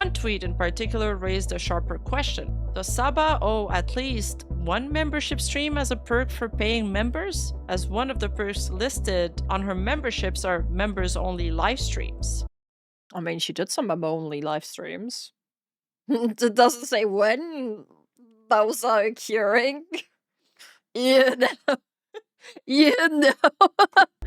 One tweet in particular raised a sharper question. Does Saba owe at least one membership stream as a perk for paying members? As one of the perks listed on her memberships are members-only live streams. I mean, she did some member-only live streams. It doesn't say when those are occurring. You know. You know.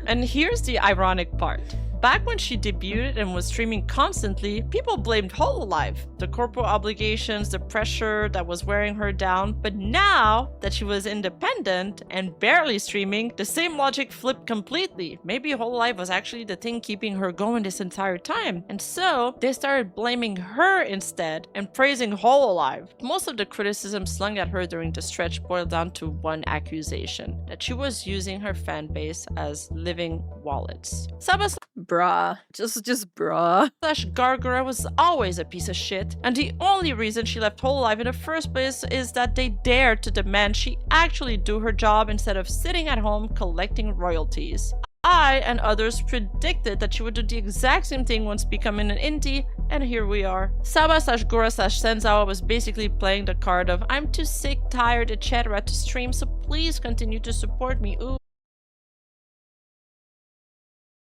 And here's the ironic part. Back when she debuted and was streaming constantly, people blamed HoloLive, the corporate obligations, the pressure that was wearing her down. But now that she was independent and barely streaming, the same logic flipped completely. Maybe HoloLive was actually the thing keeping her going this entire time. And so they started blaming her instead and praising HoloLive. Most of the criticism slung at her during the stretch boiled down to one accusation, that she was using her fan base as living wallets. Saba's bruh. Just bruh. Gargura was always a piece of shit, and the only reason she left HoloLive in the first place is that they dared to demand she actually do her job instead of sitting at home collecting royalties. I and others predicted that she would do the exact same thing once becoming an indie, and here we are. Saba/Gura/Senzawa was basically playing the card of I'm too sick, tired, etc. to stream, so please continue to support me. Ooh.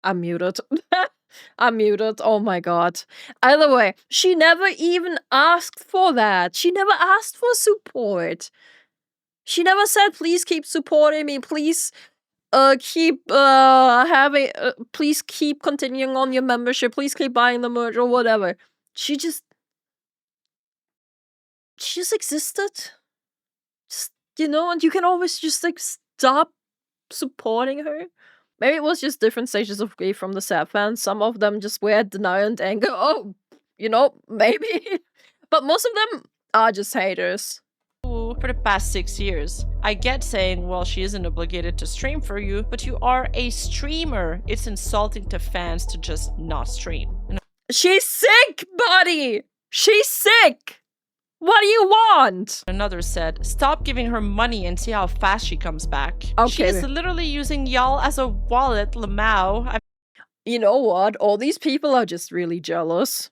I'm muted. I'm muted. Oh my god. Either way, she never even asked for that. She never asked for support. She never said, please keep supporting me. Please please keep continuing on your membership. Please keep buying the merch or whatever. She just existed. Just, you know, and you can always just like stop supporting her. Maybe it was just different stages of grief from the sad fans. Some of them just were denial and anger. Oh, you know, maybe. But most of them are just haters. For the past 6 years. I get saying, well, she isn't obligated to stream for you, but you are a streamer. It's insulting to fans to just not stream. She's sick, buddy! She's sick! What do you want? Another said, stop giving her money and see how fast she comes back. Okay. She is literally using y'all as a wallet, Lamau. You know what? All these people are just really jealous.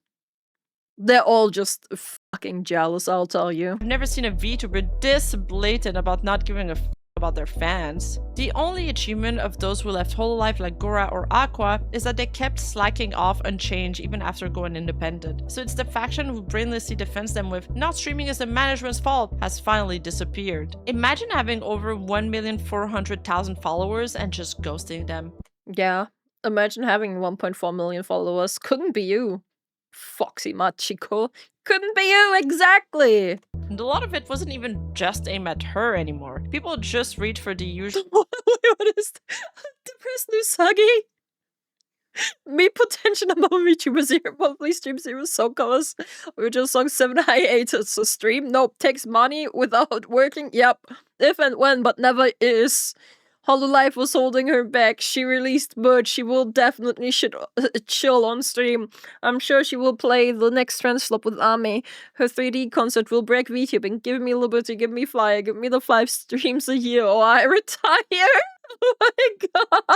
They're all just fucking jealous, I'll tell you. I've never seen a VTuber this blatant about not giving a f about their fans. The only achievement of those who left Hololive like Gora or Aqua is that they kept slacking off and change even after going independent. So it's the faction who brainlessly defends them with not streaming is the management's fault has finally disappeared. Imagine having over 1,400,000 followers and just ghosting them. Yeah, imagine having 1.4 million followers. Couldn't be you. Foxy Machiko. Couldn't be you, exactly! And a lot of it wasn't even just aimed at her anymore. People just reach for the usual. What is the person who's huggy? Me potential number of VTubers here probably stream zero Sokas. Original song 7 high 8 is a stream. Nope, takes money without working. Yep. If and when, but never is. Hololive was holding her back. She released merch. She will definitely chill on stream. I'm sure she will play the next Translop with Ame. Her 3D concert will break VTubing. Give me Liberty, give me Flyer, give me the 5 streams a year or I retire. Oh my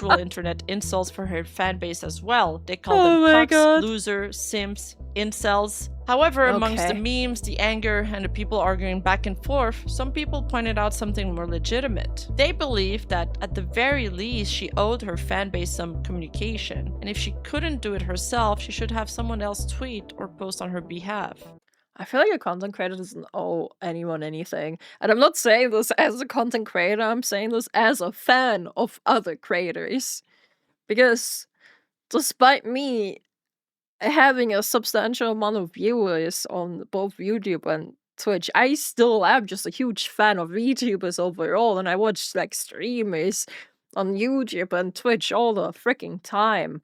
god. Internet insults for her fan base as well. They call them cucks, losers, simps, incels. However, amongst the memes, the anger, and the people arguing back and forth, some people pointed out something more legitimate. They believe that at the very least, she owed her fan base some communication. And if she couldn't do it herself, she should have someone else tweet or post on her behalf. I feel like a content creator doesn't owe anyone anything. And I'm not saying this as a content creator, I'm saying this as a fan of other creators. Because despite me having a substantial amount of viewers on both YouTube and Twitch, I still am just a huge fan of VTubers overall, and I watch like streamers on YouTube and Twitch all the freaking time.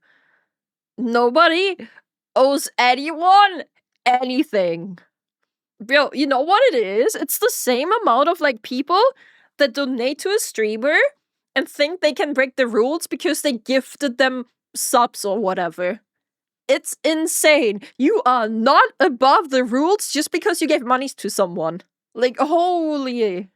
Nobody owes anyone anything. Bro, you know what it is? It's the same amount of like people that donate to a streamer and think they can break the rules because they gifted them subs or whatever. It's insane. You are not above the rules just because you gave money to someone. Like, holy.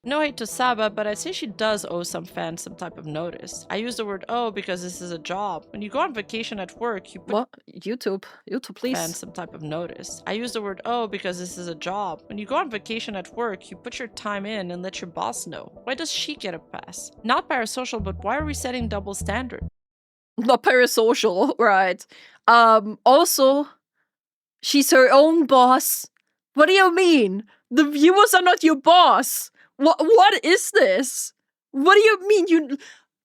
No hate to Saba, but I'd say she does owe some fans some type of notice. I use the word "oh" because this is a job. When you go on vacation at work, you put what? YouTube, please. Fans some type of notice. I use the word "oh" because this is a job. When you go on vacation at work, you put your time in and let your boss know. Why does she get a pass? Not parasocial, but why are we setting double standard? Not parasocial, right? Also, she's her own boss. What do you mean? The viewers are not your boss. What is this? What do you mean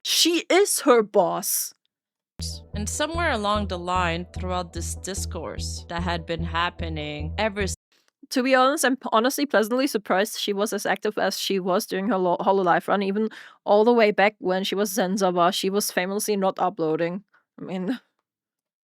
she is her boss? And somewhere along the line, throughout this discourse that had been happening ever since. To be honest, I'm honestly pleasantly surprised she was as active as she was during her Hololive run, even all the way back when she was Zenzaba. She was famously not uploading. I mean...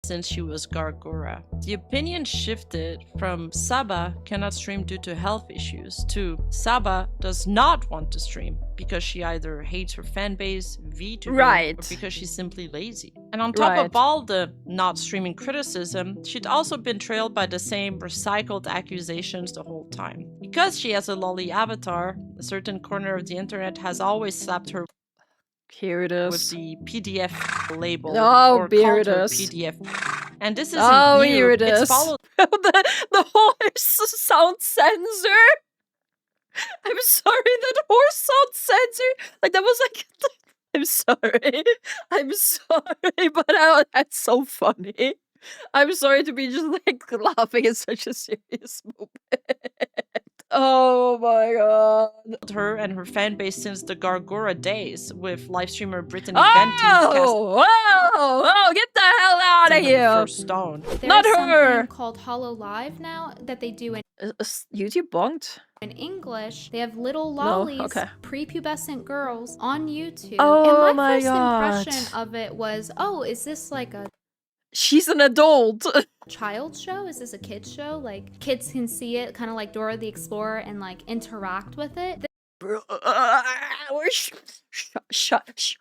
Since she was Gargora. The opinion shifted from Saba cannot stream due to health issues to Saba does not want to stream because she either hates her fanbase, VTuber, or because she's simply lazy. And on top of all the not streaming criticism, she'd also been trailed by the same recycled accusations the whole time. Because she has a lolly avatar, a certain corner of the internet has always slapped her here it is. With the PDF label. Oh, or here it is. PDF. And this isn't new. Here it is. It's followed the horse sound sensor. I'm sorry, that horse sound sensor. Like that was like. I'm sorry, but that's so funny. I'm sorry to be just like laughing at such a serious moment. Oh my god. Her and her fan base since the Gargora days with live streamer Brittany Oh, get the hell out of here. First stone. Not her. Something called Hololive now that they do in YouTube bonked? In English, they have little lollies, prepubescent girls on YouTube. Oh and my first impression of it was, oh, is this like a she's an adult. Child show? Is this a kid's show? Like kids can see it, kind of like Dora the Explorer, and like interact with it. Shush.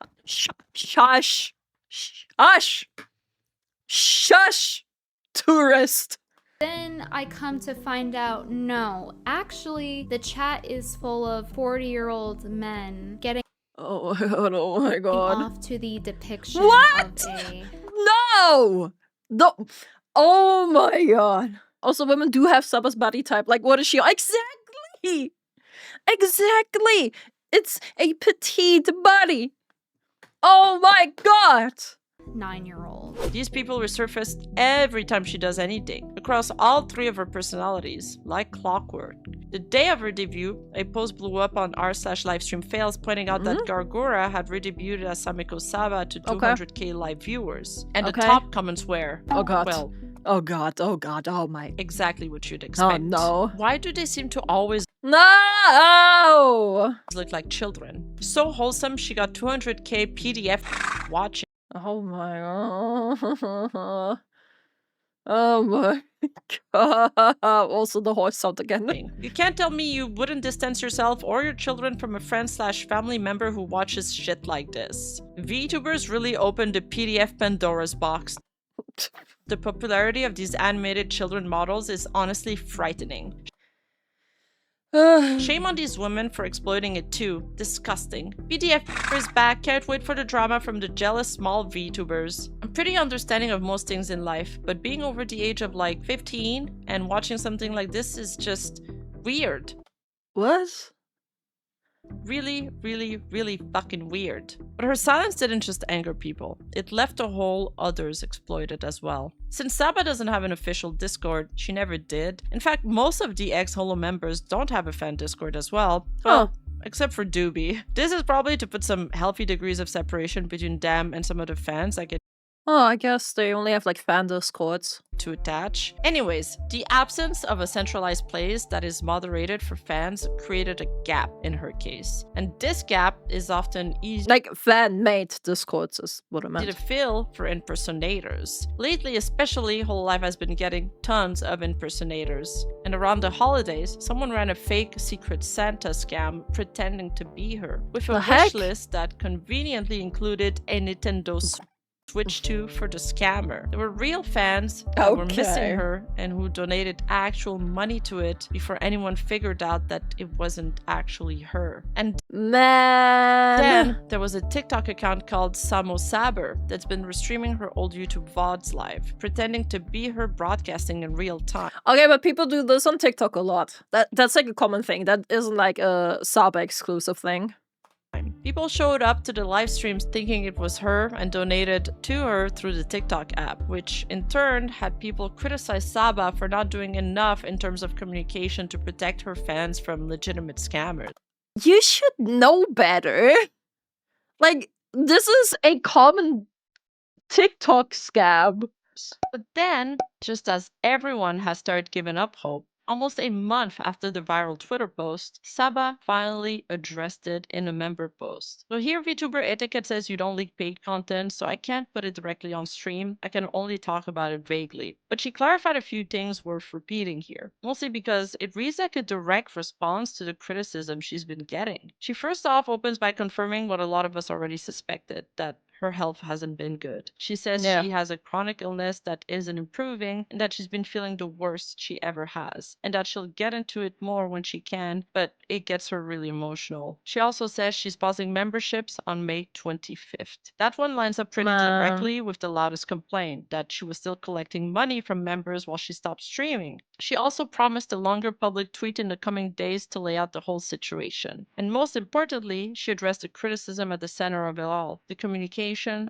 tourist. Then I come to find out, no, actually, the chat is full of 40-year-old men getting Oh my god, oh my god. off to the depiction What? of a... No! Oh my god. Also, women do have Saba's body type. Like, what is she? Exactly! Exactly! It's a petite body. Oh my god! 9-year-old. These people resurface every time she does anything, across all 3 of her personalities, like clockwork. The day of her debut, a post blew up on r/livestream fails pointing out that Gargura had redebuted as Sameko Saba to 200k live viewers. And the top comments were, oh god. Well, oh god, oh god, oh my. Exactly what you'd expect. Oh no. Why do they seem to always No! look like children? So wholesome, she got 200k PDF watching. Oh my god. Oh my god. Also the horse sound again. You can't tell me you wouldn't distance yourself or your children from a friend/family member who watches shit like this. VTubers really opened the PDF Pandora's box. The popularity of these animated children models is honestly frightening. Shame on these women for exploiting it too. Disgusting. PDF is back. Can't wait for the drama from the jealous small VTubers. I'm pretty understanding of most things in life, but being over the age of like 15 and watching something like this is just weird. What? Really, really, really fucking weird. But her silence didn't just anger people. It left a hole others exploited as well. Since Saba doesn't have an official Discord, she never did. In fact, most of the ex-Holo members don't have a fan Discord as well. Well, except for Doobie. This is probably to put some healthy degrees of separation between them and some of the fans that get I guess they only have like fan Discords to attach. Anyways, the absence of a centralized place that is moderated for fans created a gap in her case. And this gap is often easy like fan-made Discords is what I meant to fill for impersonators. Lately, especially, Hololive has been getting tons of impersonators. And around the holidays, someone ran a fake Secret Santa scam pretending to be her, with a wish list that conveniently included a Nintendo Switch 2 for the scammer. There were real fans that were missing her and who donated actual money to it before anyone figured out that it wasn't actually her. And then there was a TikTok account called Sameko Saba that's been restreaming her old YouTube VODs live, pretending to be her broadcasting in real time. Okay, but people do this on TikTok a lot. That's like a common thing. That isn't like a Saba exclusive thing. People showed up to the live streams thinking it was her and donated to her through the TikTok app, which in turn had people criticize Saba for not doing enough in terms of communication to protect her fans from legitimate scammers. You should know better. Like, this is a common TikTok scam. But then, just as everyone has started giving up hope, almost a month after the viral Twitter post, Saba finally addressed it in a member post. So here VTuber etiquette says you don't leak paid content, so I can't put it directly on stream. I can only talk about it vaguely. But she clarified a few things worth repeating here, mostly because it reads like a direct response to the criticism she's been getting. She first off opens by confirming what a lot of us already suspected, that her health hasn't been good. She says she has a chronic illness that isn't improving and that she's been feeling the worst she ever has, and that she'll get into it more when she can, but it gets her really emotional. She also says she's pausing memberships on May 25th. That one lines up pretty directly with the loudest complaint, that she was still collecting money from members while she stopped streaming. She also promised a longer public tweet in the coming days to lay out the whole situation. And most importantly, she addressed the criticism at the center of it all, the communication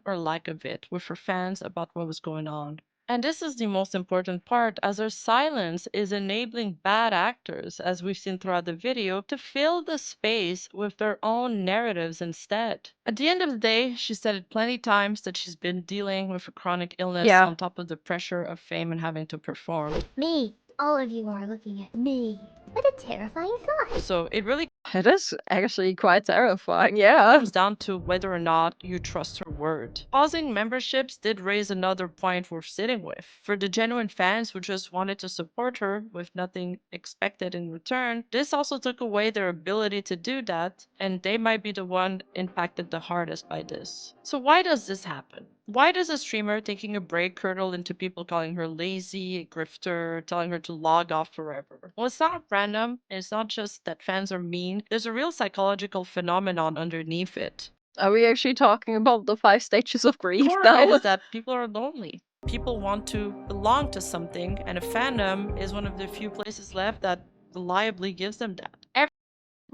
or lack of it with her fans about what was going on. And this is the most important part, as her silence is enabling bad actors, as we've seen throughout the video, to fill the space with their own narratives instead. At the end of the day, she said it plenty times that she's been dealing with a chronic illness on top of the pressure of fame and having to perform. Me. All of you are looking at me. What a terrifying thought. So it really It is actually quite terrifying, yeah. comes down to whether or not you trust her word. Pausing memberships did raise another point worth sitting with. For the genuine fans who just wanted to support her with nothing expected in return, this also took away their ability to do that, and they might be the one impacted the hardest by this. So why does this happen? Why does a streamer taking a break curdle into people calling her lazy, a grifter, telling her to log off forever? Well, it's not random. It's not just that fans are mean. There's a real psychological phenomenon underneath it. Are we actually talking about the 5 stages of grief Core now? is that people are lonely. People want to belong to something, and a fandom is one of the few places left that reliably gives them that.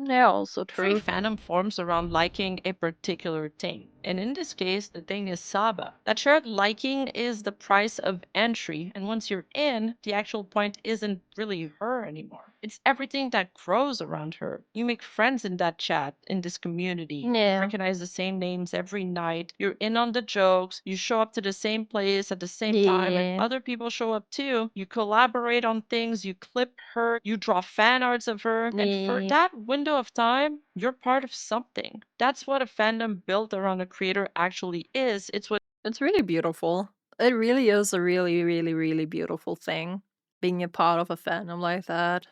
Yeah, also true. Every fandom forms around liking a particular thing. And in this case, the thing is Saba. That shared liking is the price of entry, and once you're in, the actual point isn't really her anymore. It's everything that grows around her. You make friends in that chat, in this community. Yeah. You recognize the same names every night. You're in on the jokes. You show up to the same place at the same time, and other people show up too. You collaborate on things. You clip her. You draw fan arts of her. And for that window of time, you're part of something. That's what a fandom built around a creator actually is. It's really beautiful. It really is a really, really, really beautiful thing. Being a part of a fandom like that.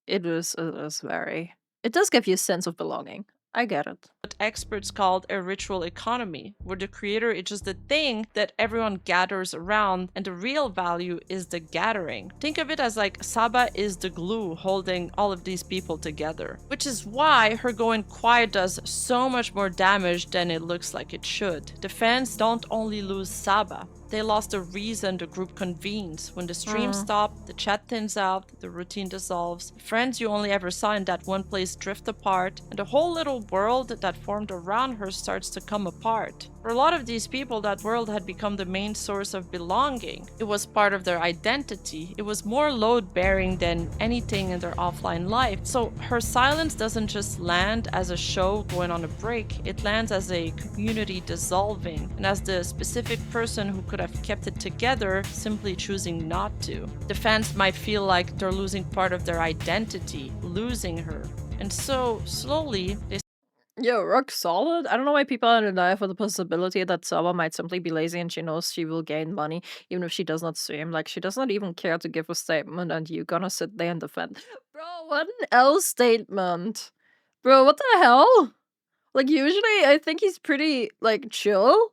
It is very... It does give you a sense of belonging. I get it. What experts called a ritual economy, where the creator is just the thing that everyone gathers around, and the real value is the gathering. Think of it as like Saba is the glue holding all of these people together, which is why her going quiet does so much more damage than it looks like it should. The fans don't only lose Saba, they lost the reason the group convenes. When the stream stops, the chat thins out, the routine dissolves, the friends you only ever saw in that one place drift apart, and the whole little world that formed around her starts to come apart. For a lot of these people, that world had become the main source of belonging. It was part of their identity. It was more load-bearing than anything in their offline life. So her silence doesn't just land as a show going on a break, it lands as a community dissolving, and as the specific person who could have kept it together simply choosing not to. The fans might feel like they're losing part of their identity, losing her. And so, slowly, they... Yo, rock solid. I don't know why people are alive with the possibility that Saba might simply be lazy and she knows she will gain money even if she does not stream. Like, she does not even care to give a statement and you gonna sit there and defend. Bro, what an L statement. Bro, what the hell? Like, usually I think he's pretty, like, chill.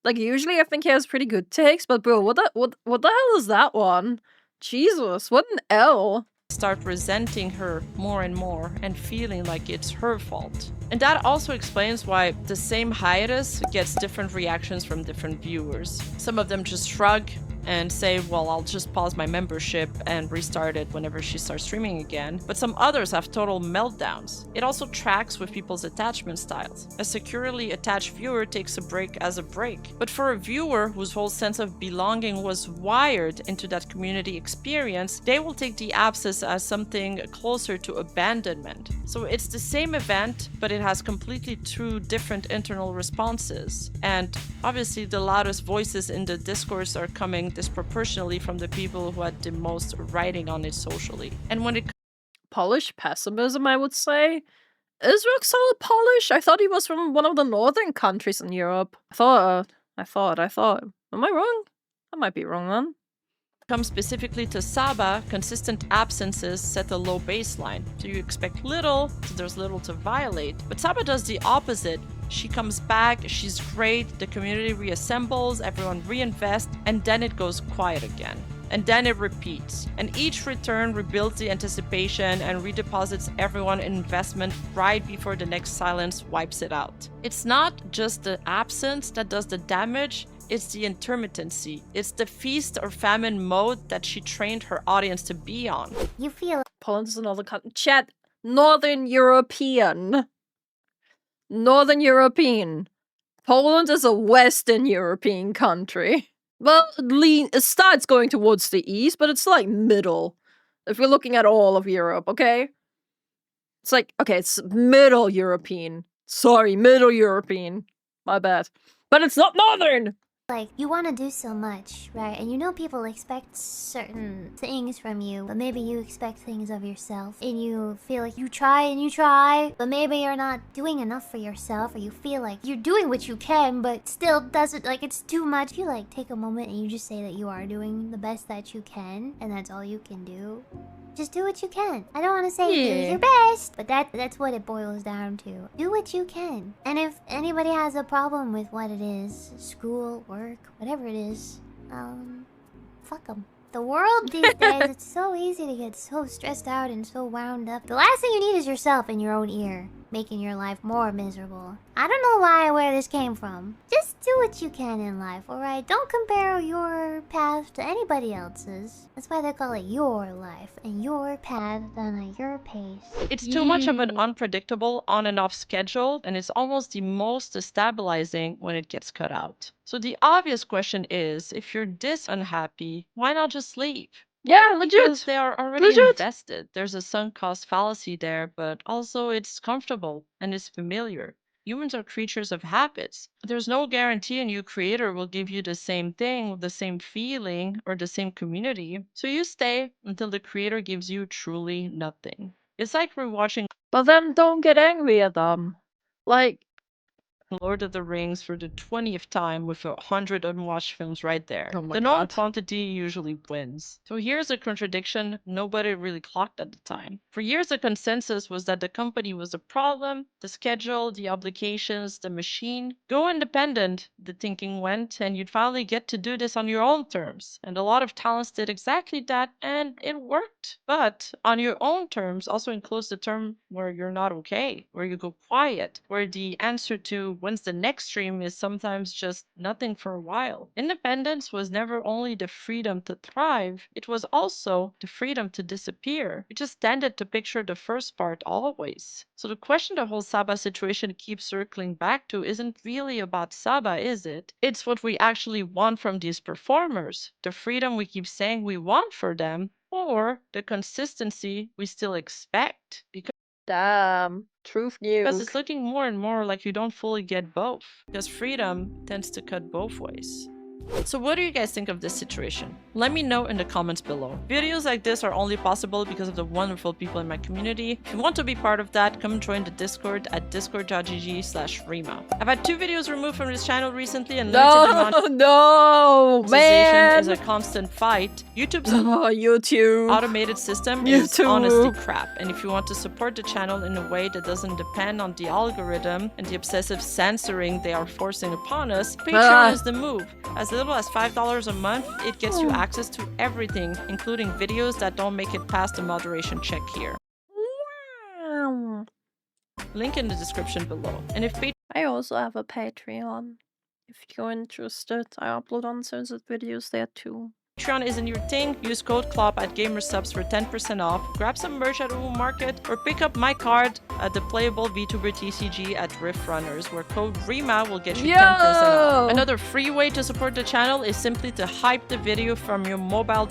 Like, usually I think he has pretty good takes, but bro, what the hell is that one? Jesus, what an L. Start resenting her more and more and feeling like it's her fault. And that also explains why the same hiatus gets different reactions from different viewers. Some of them just shrug and say, well, I'll just pause my membership and restart it whenever she starts streaming again. But some others have total meltdowns. It also tracks with people's attachment styles. A securely attached viewer takes a break as a break. But for a viewer whose whole sense of belonging was wired into that community experience, they will take the abscess as something closer to abandonment. So it's the same event, but it has completely two different internal responses. And obviously the loudest voices in the discourse are coming disproportionately from the people who had the most writing on it socially. And when it... Polish pessimism, I would say. Is Roxal Polish? I thought he was from one of the northern countries in Europe. I thought. Am I wrong? I might be wrong then. Comes specifically to Saba, consistent absences set a low baseline. So you expect little, so there's little to violate. But Saba does the opposite. She comes back, she's great, the community reassembles, everyone reinvests, and then it goes quiet again. And then it repeats. And each return rebuilds the anticipation and redeposits everyone's investment right before the next silence wipes it out. It's not just the absence that does the damage, it's the intermittency. It's the feast or famine mode that she trained her audience to be on. You feel... Poland is another country. Chat, Northern European. Northern European. Poland is a Western European country. Well, it starts going towards the east, but it's like middle. If you're looking at all of Europe, okay? It's like, okay, it's middle European. Sorry, middle European. My bad. But it's not Northern! Like, you want to do so much, right? And you know people expect certain things from you, but maybe you expect things of yourself. And you feel like you try, but maybe you're not doing enough for yourself, or you feel like you're doing what you can, but still doesn't, like, it's too much. You, like, take a moment and you just say that you are doing the best that you can, and that's all you can do. Just do what you can. I don't want to say do your best, but that's what it boils down to. Do what you can. And if anybody has a problem with what it is, school, work, work, whatever it is, fuck them. The world these days, it's so easy to get so stressed out and so wound up. The last thing you need is yourself in your own ear, making your life more miserable. I don't know where this came from. Just do what you can in life, alright? Don't compare your path to anybody else's. That's why they call it your life and your path done at your pace. It's too much of an unpredictable on and off schedule, and it's almost the most destabilizing when it gets cut out. So the obvious question is, if you're this unhappy, why not just leave? Yeah, legit. Because they are already invested. There's a sunk cost fallacy there, but also it's comfortable and it's familiar. Humans are creatures of habits. There's no guarantee a new creator will give you the same thing, the same feeling, or the same community. So you stay until the creator gives you truly nothing. It's like rewatching But then don't get angry at them. Like, Lord of the Rings for the 20th time with 100 unwatched films right there. Oh my The known God. quantity usually wins. So here's a contradiction nobody really clocked at the time. For years, the consensus was that the company was the problem, the schedule, the obligations, the machine. Go independent, the thinking went, and you'd finally get to do this on your own terms. And a lot of talents did exactly that, and it worked. But on your own terms also includes the term where you're not okay, where you go quiet, where the answer to when's the next stream is sometimes just nothing for a while. Independence was never only the freedom to thrive, it was also the freedom to disappear. We just tended to picture the first part always. So the question the whole Saba situation keeps circling back to isn't really about Saba, is it? It's what we actually want from these performers, the freedom we keep saying we want for them, or the consistency we still expect. damn. Truth Because it's nuke. looking more and more like you don't fully get both. Because freedom tends to cut both ways. So what do you guys think of this situation? Let me know in the comments below. Videos like this are only possible because of the wonderful people in my community. If you want to be part of that, come join the Discord at discord.gg/Rima. I've had 2 videos removed from this channel recently, and No, man. is a constant fight. YouTube's YouTube. automated system is honestly crap. And if you want to support the channel in a way that doesn't depend on the algorithm and the obsessive censoring they are forcing upon us, Patreon is the move. As little as $5 a month, it gets you access to everything, including videos that don't make it past the moderation check here. Wow. Link in the description below. And if I also have a Patreon. If you're interested, I upload uncensored videos there too. Patreon isn't your thing, use code CLOP at GamerSubs for 10% off, grab some merch at Uwu Market, or pick up my card at the playable VTuber TCG at Rift Runners, where code RIMA will get you 10% off. Another free way to support the channel is simply to hype the video from your mobile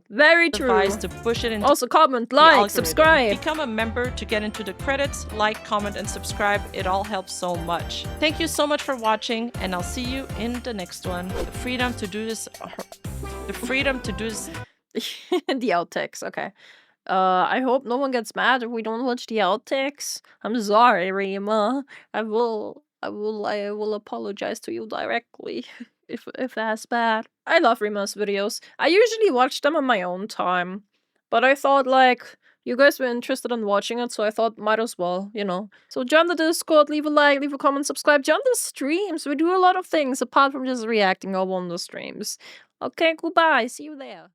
very true device to push it into also comment, like, subscribe. Become a member to get into the credits, like, comment, and subscribe. It all helps so much. Thank you so much for watching, and I'll see you in the next one. The freedom to do this... The freedom to do this... The outtakes, okay. I hope no one gets mad if we don't watch the outtakes. I'm sorry, Rima. I will apologize to you directly if that's bad. I love Rima's videos. I usually watch them on my own time, but I thought like you guys were interested in watching it, so I thought might as well, you know. So join the Discord, leave a like, leave a comment, subscribe, join the streams. We do a lot of things apart from just reacting all on the streams. Okay, goodbye. See you there.